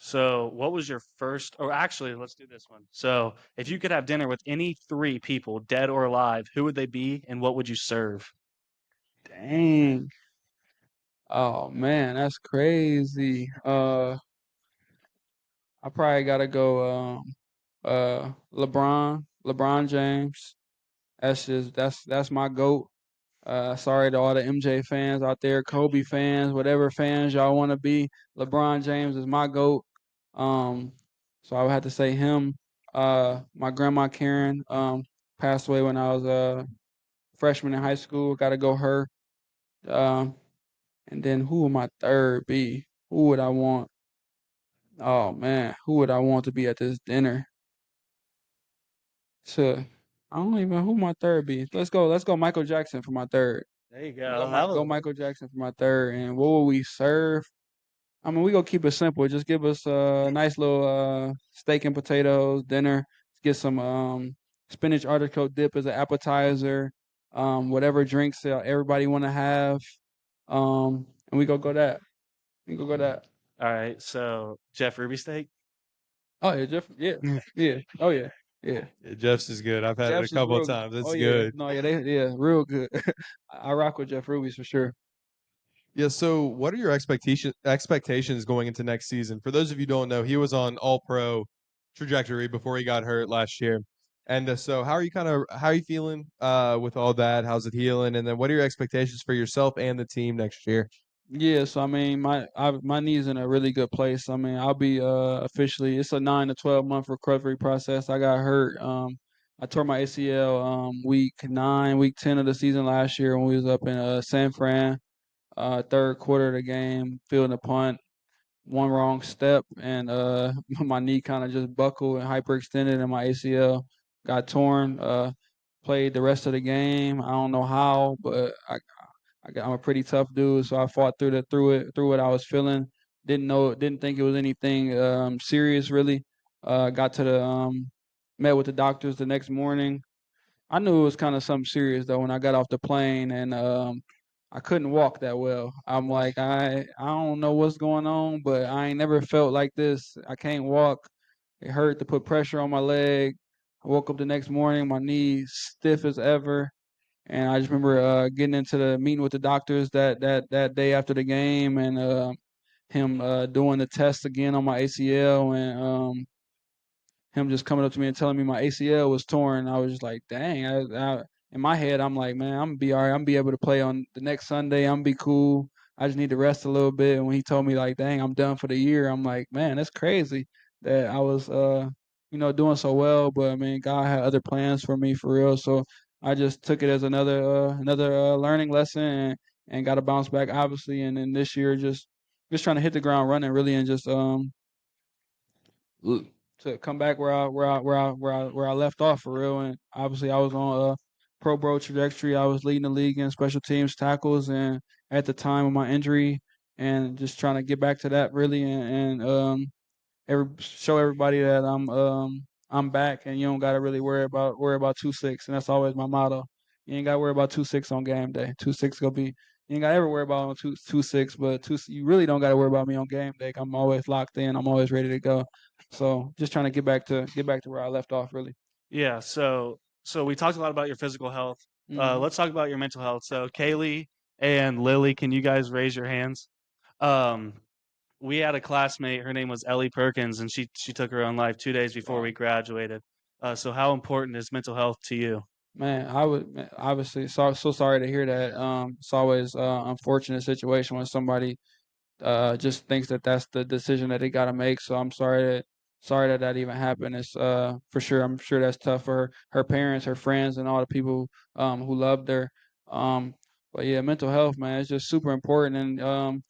Speaker 3: So, what was your first, or actually, let's do this one. So, if you could have dinner with any three people, dead or alive, who would they be and what would you serve?
Speaker 1: Dang. Oh man, that's crazy. I probably gotta go LeBron James. That's my GOAT. Sorry to all the MJ fans out there, Kobe fans, whatever fans y'all want to be. LeBron James is my GOAT. Um, so I would have to say him. My grandma Karen passed away when I was a freshman in high school. Got to go her. Um, and then who would my third be? Who would I want? Oh man, who would I want to be at this dinner? To I don't even who my third be. Let's go Michael Jackson for my third.
Speaker 3: There you go. That
Speaker 1: Go
Speaker 3: was
Speaker 1: Michael Jackson for my third. And what will we serve? I mean, we gonna keep it simple. Just give us a nice little steak and potatoes dinner. Get some spinach artichoke dip as an appetizer. Whatever drinks everybody want to have. And we go that. We go that.
Speaker 3: all right. So, Jeff Ruby steak.
Speaker 1: Oh yeah, Jeff. Yeah, yeah. Oh yeah, yeah.
Speaker 2: Yeah, Jeff's is good. I've had it a
Speaker 1: Jeff's is
Speaker 2: couple of
Speaker 1: real.
Speaker 2: times.
Speaker 1: Oh
Speaker 2: It's
Speaker 1: yeah.
Speaker 2: good.
Speaker 1: No, yeah, real good. I rock with Jeff Ruby's for sure.
Speaker 2: Yeah, so what are your expectations going into next season? For those of you who don't know, he was on all pro trajectory before he got hurt last year. And so how are you feeling with all that? How's it healing? And then what are your expectations for yourself and the team next year?
Speaker 1: Yeah, so I mean, my knee's in a really good place. I mean, I'll be officially. It's a 9 to 12 month recovery process. I got hurt. I tore my ACL week 9, week 10 of the season last year when we was up in San Fran. Third quarter of the game, fielding a punt. one wrong step and my knee kind of just buckled and hyperextended and my ACL got torn. Played the rest of the game. I don't know how, but I'm a pretty tough dude, so I fought through what I was feeling. Didn't think it was anything serious really. Got to the met with the doctors the next morning. I knew it was kind of something serious though when I got off the plane and I couldn't walk that well. I'm like I don't know what's going on, but I ain't never felt like this. I can't walk. It hurt to put pressure on my leg. I woke up the next morning, my knee stiff as ever. And I just remember getting into the meeting with the doctors that day after the game, and him doing the test again on my ACL, and him just coming up to me and telling me my ACL was torn. I was just like, dang. In my head, I'm like, man, I'm gonna be all right. I'm gonna be able to play on the next Sunday. I'm gonna be cool. I just need to rest a little bit. And when he told me like, dang, I'm done for the year, I'm like, man, that's crazy that I was, doing so well. But I mean, God had other plans for me for real. So I just took it as another learning lesson and got to bounce back, obviously. And then this year, just trying to hit the ground running, really, and just l- to come back where I left off for real. And obviously, I was on a Pro Bowl trajectory. I was leading the league in special teams tackles, and at the time of my injury, and just trying to get back to that really, and show everybody that I'm back, and you don't got to really worry about 2-6, and that's always my motto. You ain't got to worry about 2-6 on game day. 2-6 gonna be. You ain't got to ever worry about on 2-6, but you really don't got to worry about me on game day. I'm always locked in. I'm always ready to go. So just trying to get back to where I left off, really.
Speaker 3: Yeah, so we talked a lot about your physical health.
Speaker 1: Hmm.
Speaker 3: Let's talk about your mental health. So Kaylee and Lily, can you guys raise your hands? Um, we had a classmate. Her name was Ellie Perkins, and she took her own life 2 days before we
Speaker 1: Wow.
Speaker 3: graduated. So how important is mental health to you?
Speaker 1: Man, I would obviously so sorry to hear that. It's always unfortunate situation when somebody just thinks that that's the decision that they got to make. So I'm sorry that that even happened. It's for sure. I'm sure that's tough for her parents, her friends, and all the people who loved her. Um, but yeah, mental health, man, it's just super important. And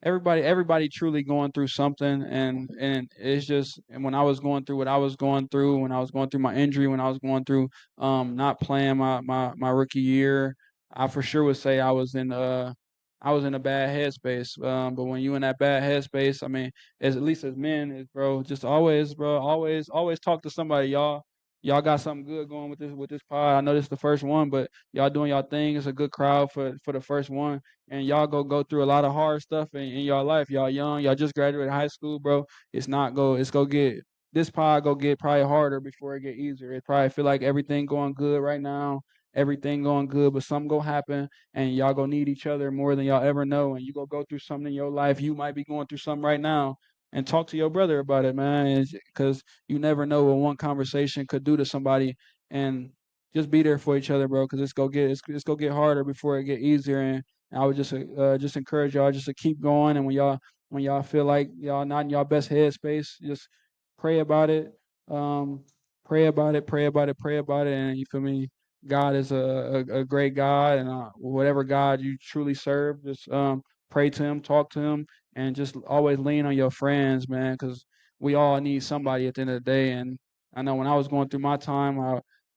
Speaker 1: everybody truly going through something, and it's just, and when I was going through what I was going through, when I was going through my injury, when I was going through not playing my rookie year, I for sure would say I was in a bad headspace. But when you in that bad headspace, I mean, as at least as men, is bro, just always, bro, always talk to somebody. Y'all got something good going with this pod. I know this is the first one, but y'all doing y'all thing. It's a good crowd for the first one, and y'all go through a lot of hard stuff in y'all life. Y'all young, y'all just graduated high school, bro. It's go get this pod go get probably harder before it get easier. It probably feel like everything going good right now, everything going good, but something gonna happen, and y'all gonna need each other more than y'all ever know. And you go through something in your life. You might be going through something right now, and talk to your brother about it, man, because you never know what one conversation could do to somebody. And just be there for each other, bro, because it's gonna get harder before it get easier. And I would just encourage y'all just to keep going. And when y'all feel like y'all not in y'all best headspace, just pray about it. Um, pray about it, pray about it, pray about it. And you feel me? God is a great God, and whatever God you truly serve, just pray to Him, talk to Him, and just always lean on your friends, man, because we all need somebody at the end of the day. And I know when I was going through my time,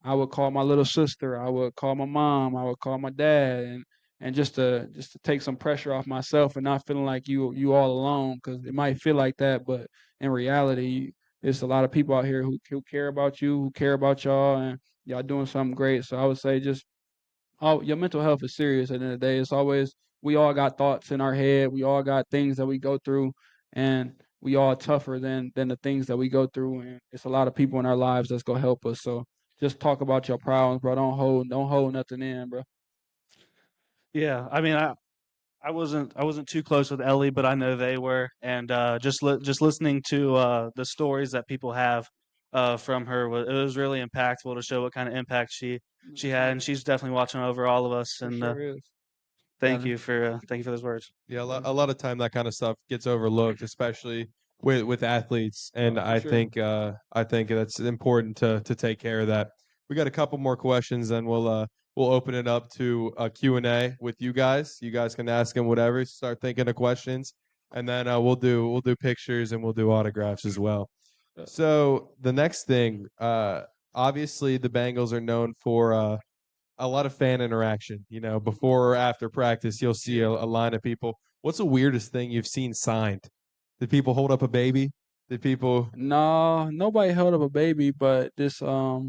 Speaker 1: I would call my little sister, I would call my mom, I would call my dad, and just to take some pressure off myself and not feeling like you all alone, because it might feel like that, but in reality, there's a lot of people out here who care about you, who care about y'all, and y'all doing something great. So I would say just your mental health is serious at the end of the day. It's always, we all got thoughts in our head. We all got things that we go through, and we all tougher than the things that we go through. And it's a lot of people in our lives that's gonna help us. So just talk about your problems, bro. Don't hold nothing in, bro.
Speaker 3: Yeah, I mean, I wasn't too close with Ellie, but I know they were, and just listening to the stories that people have from her, it was really impactful to show what kind of impact she had, and she's definitely watching over all of us.
Speaker 1: For
Speaker 3: And
Speaker 1: sure is.
Speaker 3: thank
Speaker 1: Yeah,
Speaker 3: you for those words.
Speaker 2: Yeah,
Speaker 1: yeah,
Speaker 2: a lot of time that kind of stuff gets overlooked, especially with athletes, and
Speaker 1: for sure.
Speaker 2: I think that's important to take care of that. We got a couple more questions, and we'll open it up to a Q&A with you guys. You guys can ask him whatever. Start thinking of questions. and then we'll do pictures and we'll do autographs as well.
Speaker 1: Yeah.
Speaker 2: So the next thing, obviously the Bengals are known for a lot of fan interaction. You know, before or after practice, you'll see a line of people. What's the weirdest thing you've seen signed? Did people hold up a baby? Did people?
Speaker 1: No, nobody held up a baby, but this a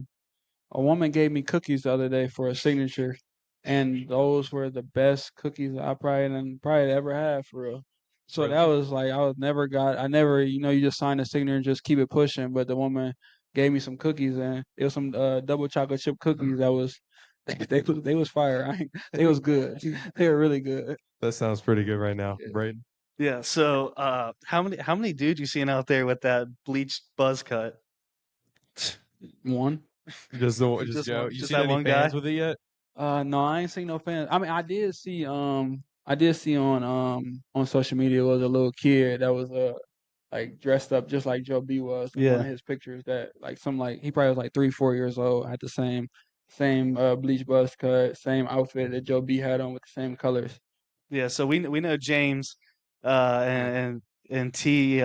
Speaker 1: woman gave me cookies the other day for a signature, and those were the best cookies I probably ever had for real. So that
Speaker 2: Really?
Speaker 1: was like I never you just sign a signature and just keep it pushing. But the woman gave me some cookies and it was some double chocolate chip cookies that was they was fire. They was good. They were really good.
Speaker 2: That sounds pretty good right now,
Speaker 1: Yeah.
Speaker 2: Brayden.
Speaker 3: Yeah. So, how many dudes you seeing out there with that bleached buzz cut?
Speaker 1: One.
Speaker 2: Just
Speaker 3: Just
Speaker 2: Joe.
Speaker 3: one,
Speaker 2: You
Speaker 3: just
Speaker 2: seen
Speaker 3: that
Speaker 2: any
Speaker 3: one guy.
Speaker 2: fans with it yet?
Speaker 1: No, I ain't seen no fans. I mean, I did see on social media was a little kid that was like dressed up just like Joe B was in one
Speaker 3: Yeah.
Speaker 1: of his pictures that like he probably was like 3, 4 years old, had the same bleach buzz cut, same outfit that Joe B had on with the same colors.
Speaker 3: Yeah. So we know James, and T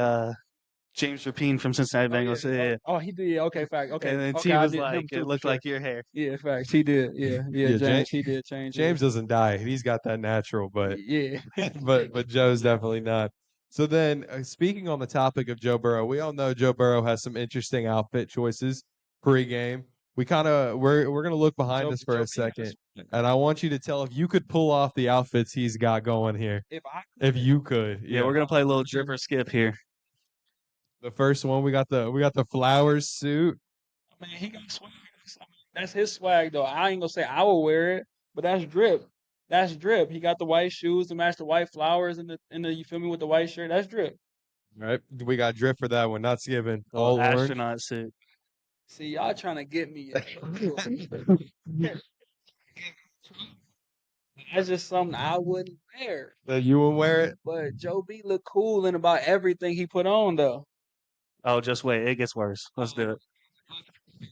Speaker 3: James Rapine from Cincinnati
Speaker 1: Oh yeah.
Speaker 3: Bengals. Yeah.
Speaker 1: Oh, he did. Yeah, okay, fact. Okay,
Speaker 3: And then
Speaker 1: okay,
Speaker 3: T
Speaker 1: I
Speaker 3: was
Speaker 1: did him
Speaker 3: like, it
Speaker 1: too for
Speaker 3: looked
Speaker 1: sure.
Speaker 3: like your hair.
Speaker 1: Yeah, facts. He did. Yeah, yeah.
Speaker 2: Yeah,
Speaker 1: James, he did change his.
Speaker 2: James doesn't die. He's got that natural, but
Speaker 1: Yeah.
Speaker 2: but Joe's definitely not. So then, speaking on the topic of Joe Burrow, we all know Joe Burrow has some interesting outfit choices pre-game. We're gonna look behind us for
Speaker 1: Joe
Speaker 2: a
Speaker 1: B had
Speaker 2: second, and I want you to tell if you could pull off the outfits he's got going here.
Speaker 1: if I
Speaker 2: If
Speaker 1: could.
Speaker 2: you could,
Speaker 3: Yeah,
Speaker 2: yeah.
Speaker 3: we're gonna play a little drip or skip here.
Speaker 2: The first one we got the flowers suit.
Speaker 1: I mean, he got swag. That's his swag though. I ain't gonna say I will wear it, but that's drip. That's drip. He got the white shoes to match the white flowers in the you feel me with the white shirt. That's drip.
Speaker 2: All right, we got drip for that one. Not skipping.
Speaker 3: A little
Speaker 2: All orange.
Speaker 3: astronaut suit.
Speaker 1: See, y'all trying to get me. That's just something I wouldn't wear.
Speaker 2: You will wear it.
Speaker 1: But Joe B look cool in about everything he put on though.
Speaker 3: Oh, just wait, it gets worse. Let's do it.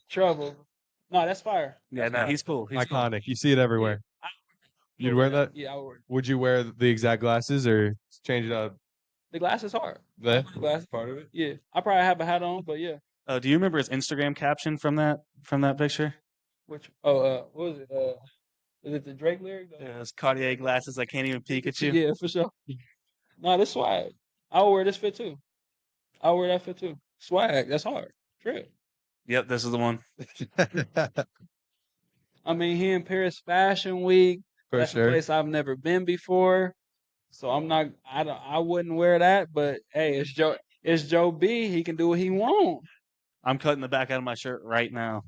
Speaker 1: Trouble. No, that's fire.
Speaker 3: Yeah,
Speaker 1: That's
Speaker 3: no,
Speaker 1: fire.
Speaker 3: he's cool. He's cool.
Speaker 2: Iconic. You see it
Speaker 1: Yeah,
Speaker 2: everywhere.
Speaker 1: I
Speaker 2: You'd
Speaker 1: would
Speaker 2: wear
Speaker 1: wear that.
Speaker 2: that?
Speaker 1: Yeah, I would wear it.
Speaker 2: Would you wear the exact glasses or change it up?
Speaker 1: The glass is hard.
Speaker 2: The
Speaker 1: Glass.
Speaker 2: part of it?
Speaker 1: Yeah, I probably have a hat on, but yeah.
Speaker 3: Oh, do you remember his Instagram caption from that picture?
Speaker 1: Which what was it? Is it the Drake lyric?
Speaker 3: Yeah, his Cartier glasses. I can't even peek at you.
Speaker 1: Yeah, for sure. Nah, this swag. I'll wear this fit too. I'll wear that fit too. Swag. That's hard. True.
Speaker 3: Yep, this is the one.
Speaker 1: I mean, here in Paris Fashion Week.
Speaker 2: For
Speaker 1: That's a
Speaker 2: sure.
Speaker 1: place I've never been before. So I'm not. I wouldn't wear that. But hey, it's Joe. It's Joe B. He can do what he wants.
Speaker 3: I'm cutting the back out of my shirt right now.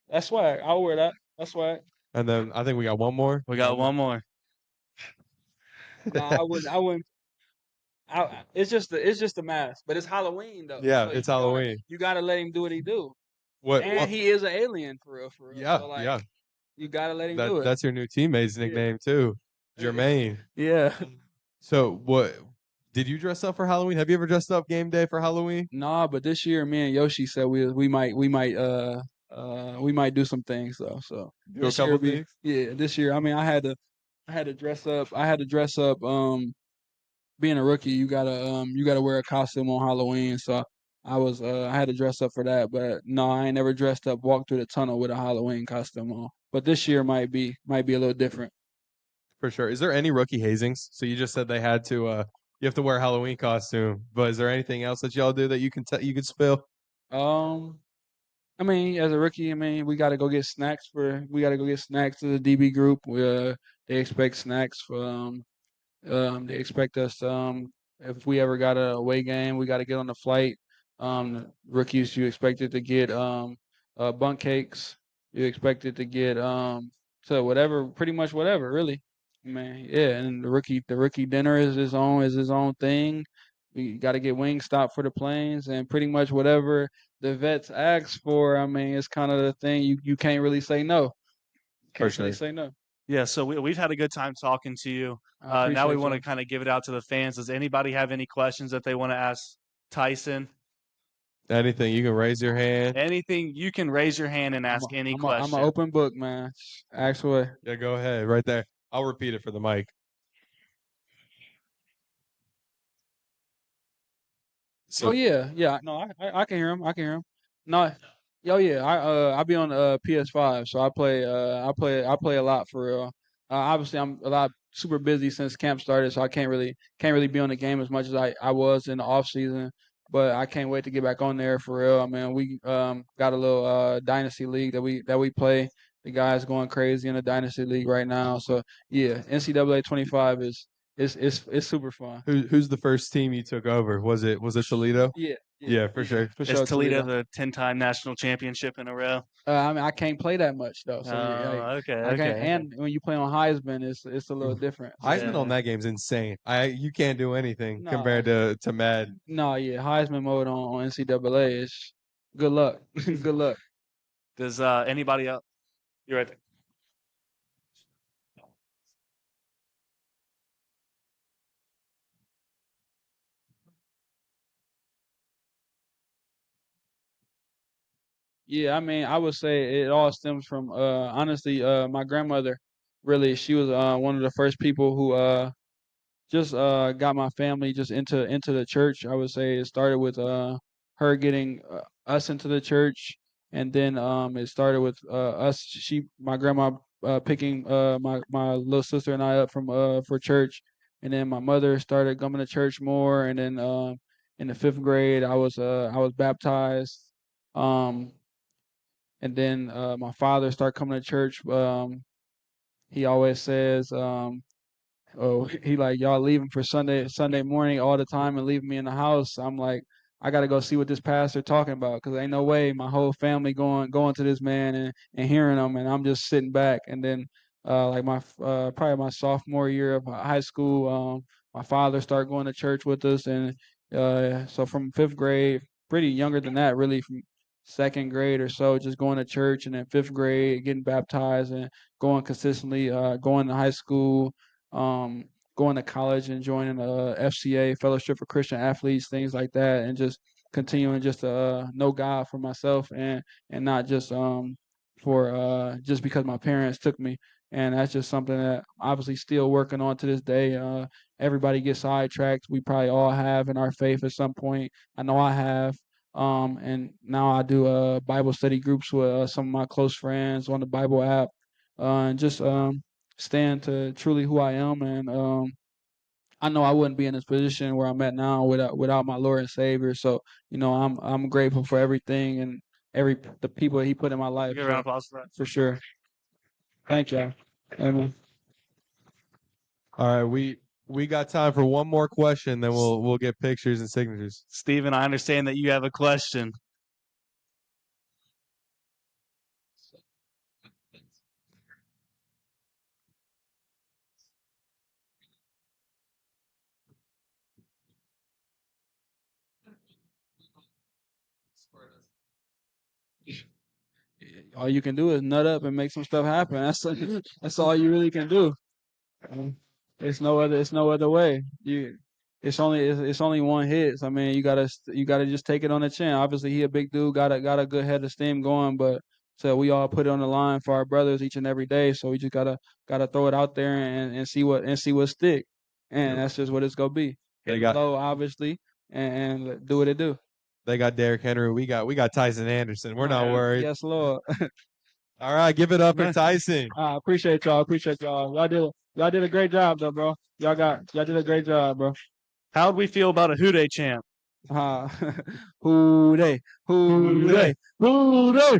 Speaker 1: That's swag. I'll wear that. That's swag.
Speaker 2: And then I think we got one more.
Speaker 3: We got one more.
Speaker 1: Nah, I wouldn't. I wouldn't. It's just a mask, but it's Halloween though.
Speaker 2: Yeah,
Speaker 1: So
Speaker 2: it's
Speaker 1: you gotta
Speaker 2: Halloween.
Speaker 1: you gotta let him do what he do.
Speaker 2: What?
Speaker 1: And he is an alien for real, for real.
Speaker 2: Yeah,
Speaker 1: So like
Speaker 2: yeah.
Speaker 1: you gotta let him do it.
Speaker 2: That's your new teammate's
Speaker 1: Yeah.
Speaker 2: nickname too, Jermaine.
Speaker 1: Yeah.
Speaker 2: So what? Did you dress up for Halloween? Have you ever dressed up game day for Halloween?
Speaker 1: Nah, but this year me and Yoshi said we might do some things though. So
Speaker 2: Do a
Speaker 1: this year
Speaker 2: couple
Speaker 1: be
Speaker 2: things.
Speaker 1: yeah, this year I mean I had to dress up. I had to dress up being a rookie, you gotta wear a costume on Halloween. So I had to dress up for that. But no, I ain't never dressed up, walked through the tunnel with a Halloween costume on. But this year might be a little different.
Speaker 2: For sure. Is there any rookie hazings? So you just said they had to. You have to wear a Halloween costume. But is there anything else that y'all do that you could spill?
Speaker 1: Um I mean, as a rookie, I mean, we gotta go get snacks to the DB group. They expect snacks from. They expect us. If we ever got a away game, we got to get on the flight. Rookies, you expected to get bunk cakes. You expected to get so whatever, pretty much whatever, really. Man, yeah. And the rookie dinner is his own thing. We got to get Wingstop for the planes, and pretty much whatever the vets ask for. I mean, it's kind of the thing you can't really say no.
Speaker 2: For
Speaker 1: Can't really
Speaker 2: sure.
Speaker 1: say no.
Speaker 3: Yeah, so we've had a good time talking to you.
Speaker 1: I
Speaker 3: Now we
Speaker 1: appreciate
Speaker 3: want
Speaker 1: you.
Speaker 3: to kind of give it out to the fans. Does anybody have any questions that they want to ask Tycen?
Speaker 2: Anything you can raise your hand.
Speaker 3: Anything, you can raise your hand and
Speaker 1: I'm a,
Speaker 3: ask any
Speaker 1: I'm a
Speaker 3: question.
Speaker 1: open book, man. Ask away.
Speaker 2: Yeah, go ahead. Right there. I'll repeat it for the mic.
Speaker 1: Oh
Speaker 2: So
Speaker 1: yeah. No, I can hear him. I can hear him. No, oh yeah. I be on PS5, so I play a lot for real. Obviously, I'm a lot super busy since camp started, so I can't really be on the game as much as I was in the off season. But I can't wait to get back on there for real. I mean, we got a little dynasty league that we play. The guys going crazy in the dynasty league right now. So yeah, NCAA 25 is super fun.
Speaker 2: who's the first team you took over? Was it Toledo?
Speaker 1: Yeah,
Speaker 2: Yeah, for
Speaker 1: yeah,
Speaker 2: sure.
Speaker 1: for
Speaker 3: Is
Speaker 1: sure,
Speaker 3: Toledo
Speaker 1: Toledo.
Speaker 3: the 10-time national championship in a row?
Speaker 1: I mean, I can't play that much though, so yeah,
Speaker 3: Oh, okay,
Speaker 1: I can't.
Speaker 3: okay.
Speaker 1: And when you play on Heisman, it's a little
Speaker 2: Oof.
Speaker 1: different. So
Speaker 2: Heisman on
Speaker 3: Yeah.
Speaker 2: that game's insane. You can't do anything
Speaker 1: no,
Speaker 2: compared to Madden.
Speaker 1: no, yeah, Heisman mode on NCAA is good luck, good luck.
Speaker 3: Does anybody else? You're right there.
Speaker 1: Yeah, I mean, I would say it all stems from honestly, my grandmother. Really, she was one of the first people who just got my family just into the church. I would say it started with her getting us into the church, and then it started with us. My grandma picking my little sister and I up from for church, and then my mother started coming to church more, and then in the fifth grade I was baptized, um, and then my father started coming to church. He always says. Oh, he like y'all leaving for Sunday morning all the time and leaving me in the house. I'm like, I gotta go see what this pastor talking about because ain't no way my whole family going to this man and hearing him, and I'm just sitting back. And then like probably my sophomore year of high school, my father started going to church with us, and so from fifth grade, pretty younger than that, really from second grade or so, just going to church, and then fifth grade getting baptized and going consistently, going to high school, um, going to college and joining a FCA Fellowship for Christian Athletes, things like that, and just continuing just to know God for myself and not just for just because my parents took me. And that's just something that obviously still working on to this day. Everybody gets sidetracked. We probably all have in our faith at some point. I know I have. And now I do Bible study groups with some of my close friends on the Bible app, and just stand to truly who I am. And I know I wouldn't be in this position where I'm at now without my Lord and Savior. So I'm grateful for everything and the people He put in my life.
Speaker 3: Give a round
Speaker 1: So
Speaker 3: of applause for that.
Speaker 1: for sure, thank y'all. Amen.
Speaker 2: All right, we got time for one more question, then we'll get pictures and signatures.
Speaker 3: Steven, I understand that you have a question.
Speaker 1: All you can do is nut up and make some stuff happen. That's all you really can do. Um, It's no other way. It's only one hit. So, I mean, you gotta just take it on the chin. Obviously, he a big dude, got a good head of steam going, but so we all put it on the line for our brothers each and every day. So we just gotta throw it out there and see what stick. And
Speaker 2: Yep.
Speaker 1: that's just what it's gonna be.
Speaker 2: They
Speaker 1: Hit it
Speaker 2: got
Speaker 1: low, obviously, and do what it do.
Speaker 2: they got Derrick Henry. We got Tycen Anderson. We're not
Speaker 3: Yeah.
Speaker 2: worried.
Speaker 1: Yes, Lord.
Speaker 2: All right, give it up for Tycen.
Speaker 1: I appreciate y'all. Appreciate y'all. Y'all did a great job though, bro. Y'all did a great job, bro.
Speaker 3: How'd we feel about a Who Dey champ?
Speaker 1: Uh, who they? Who they? Who they?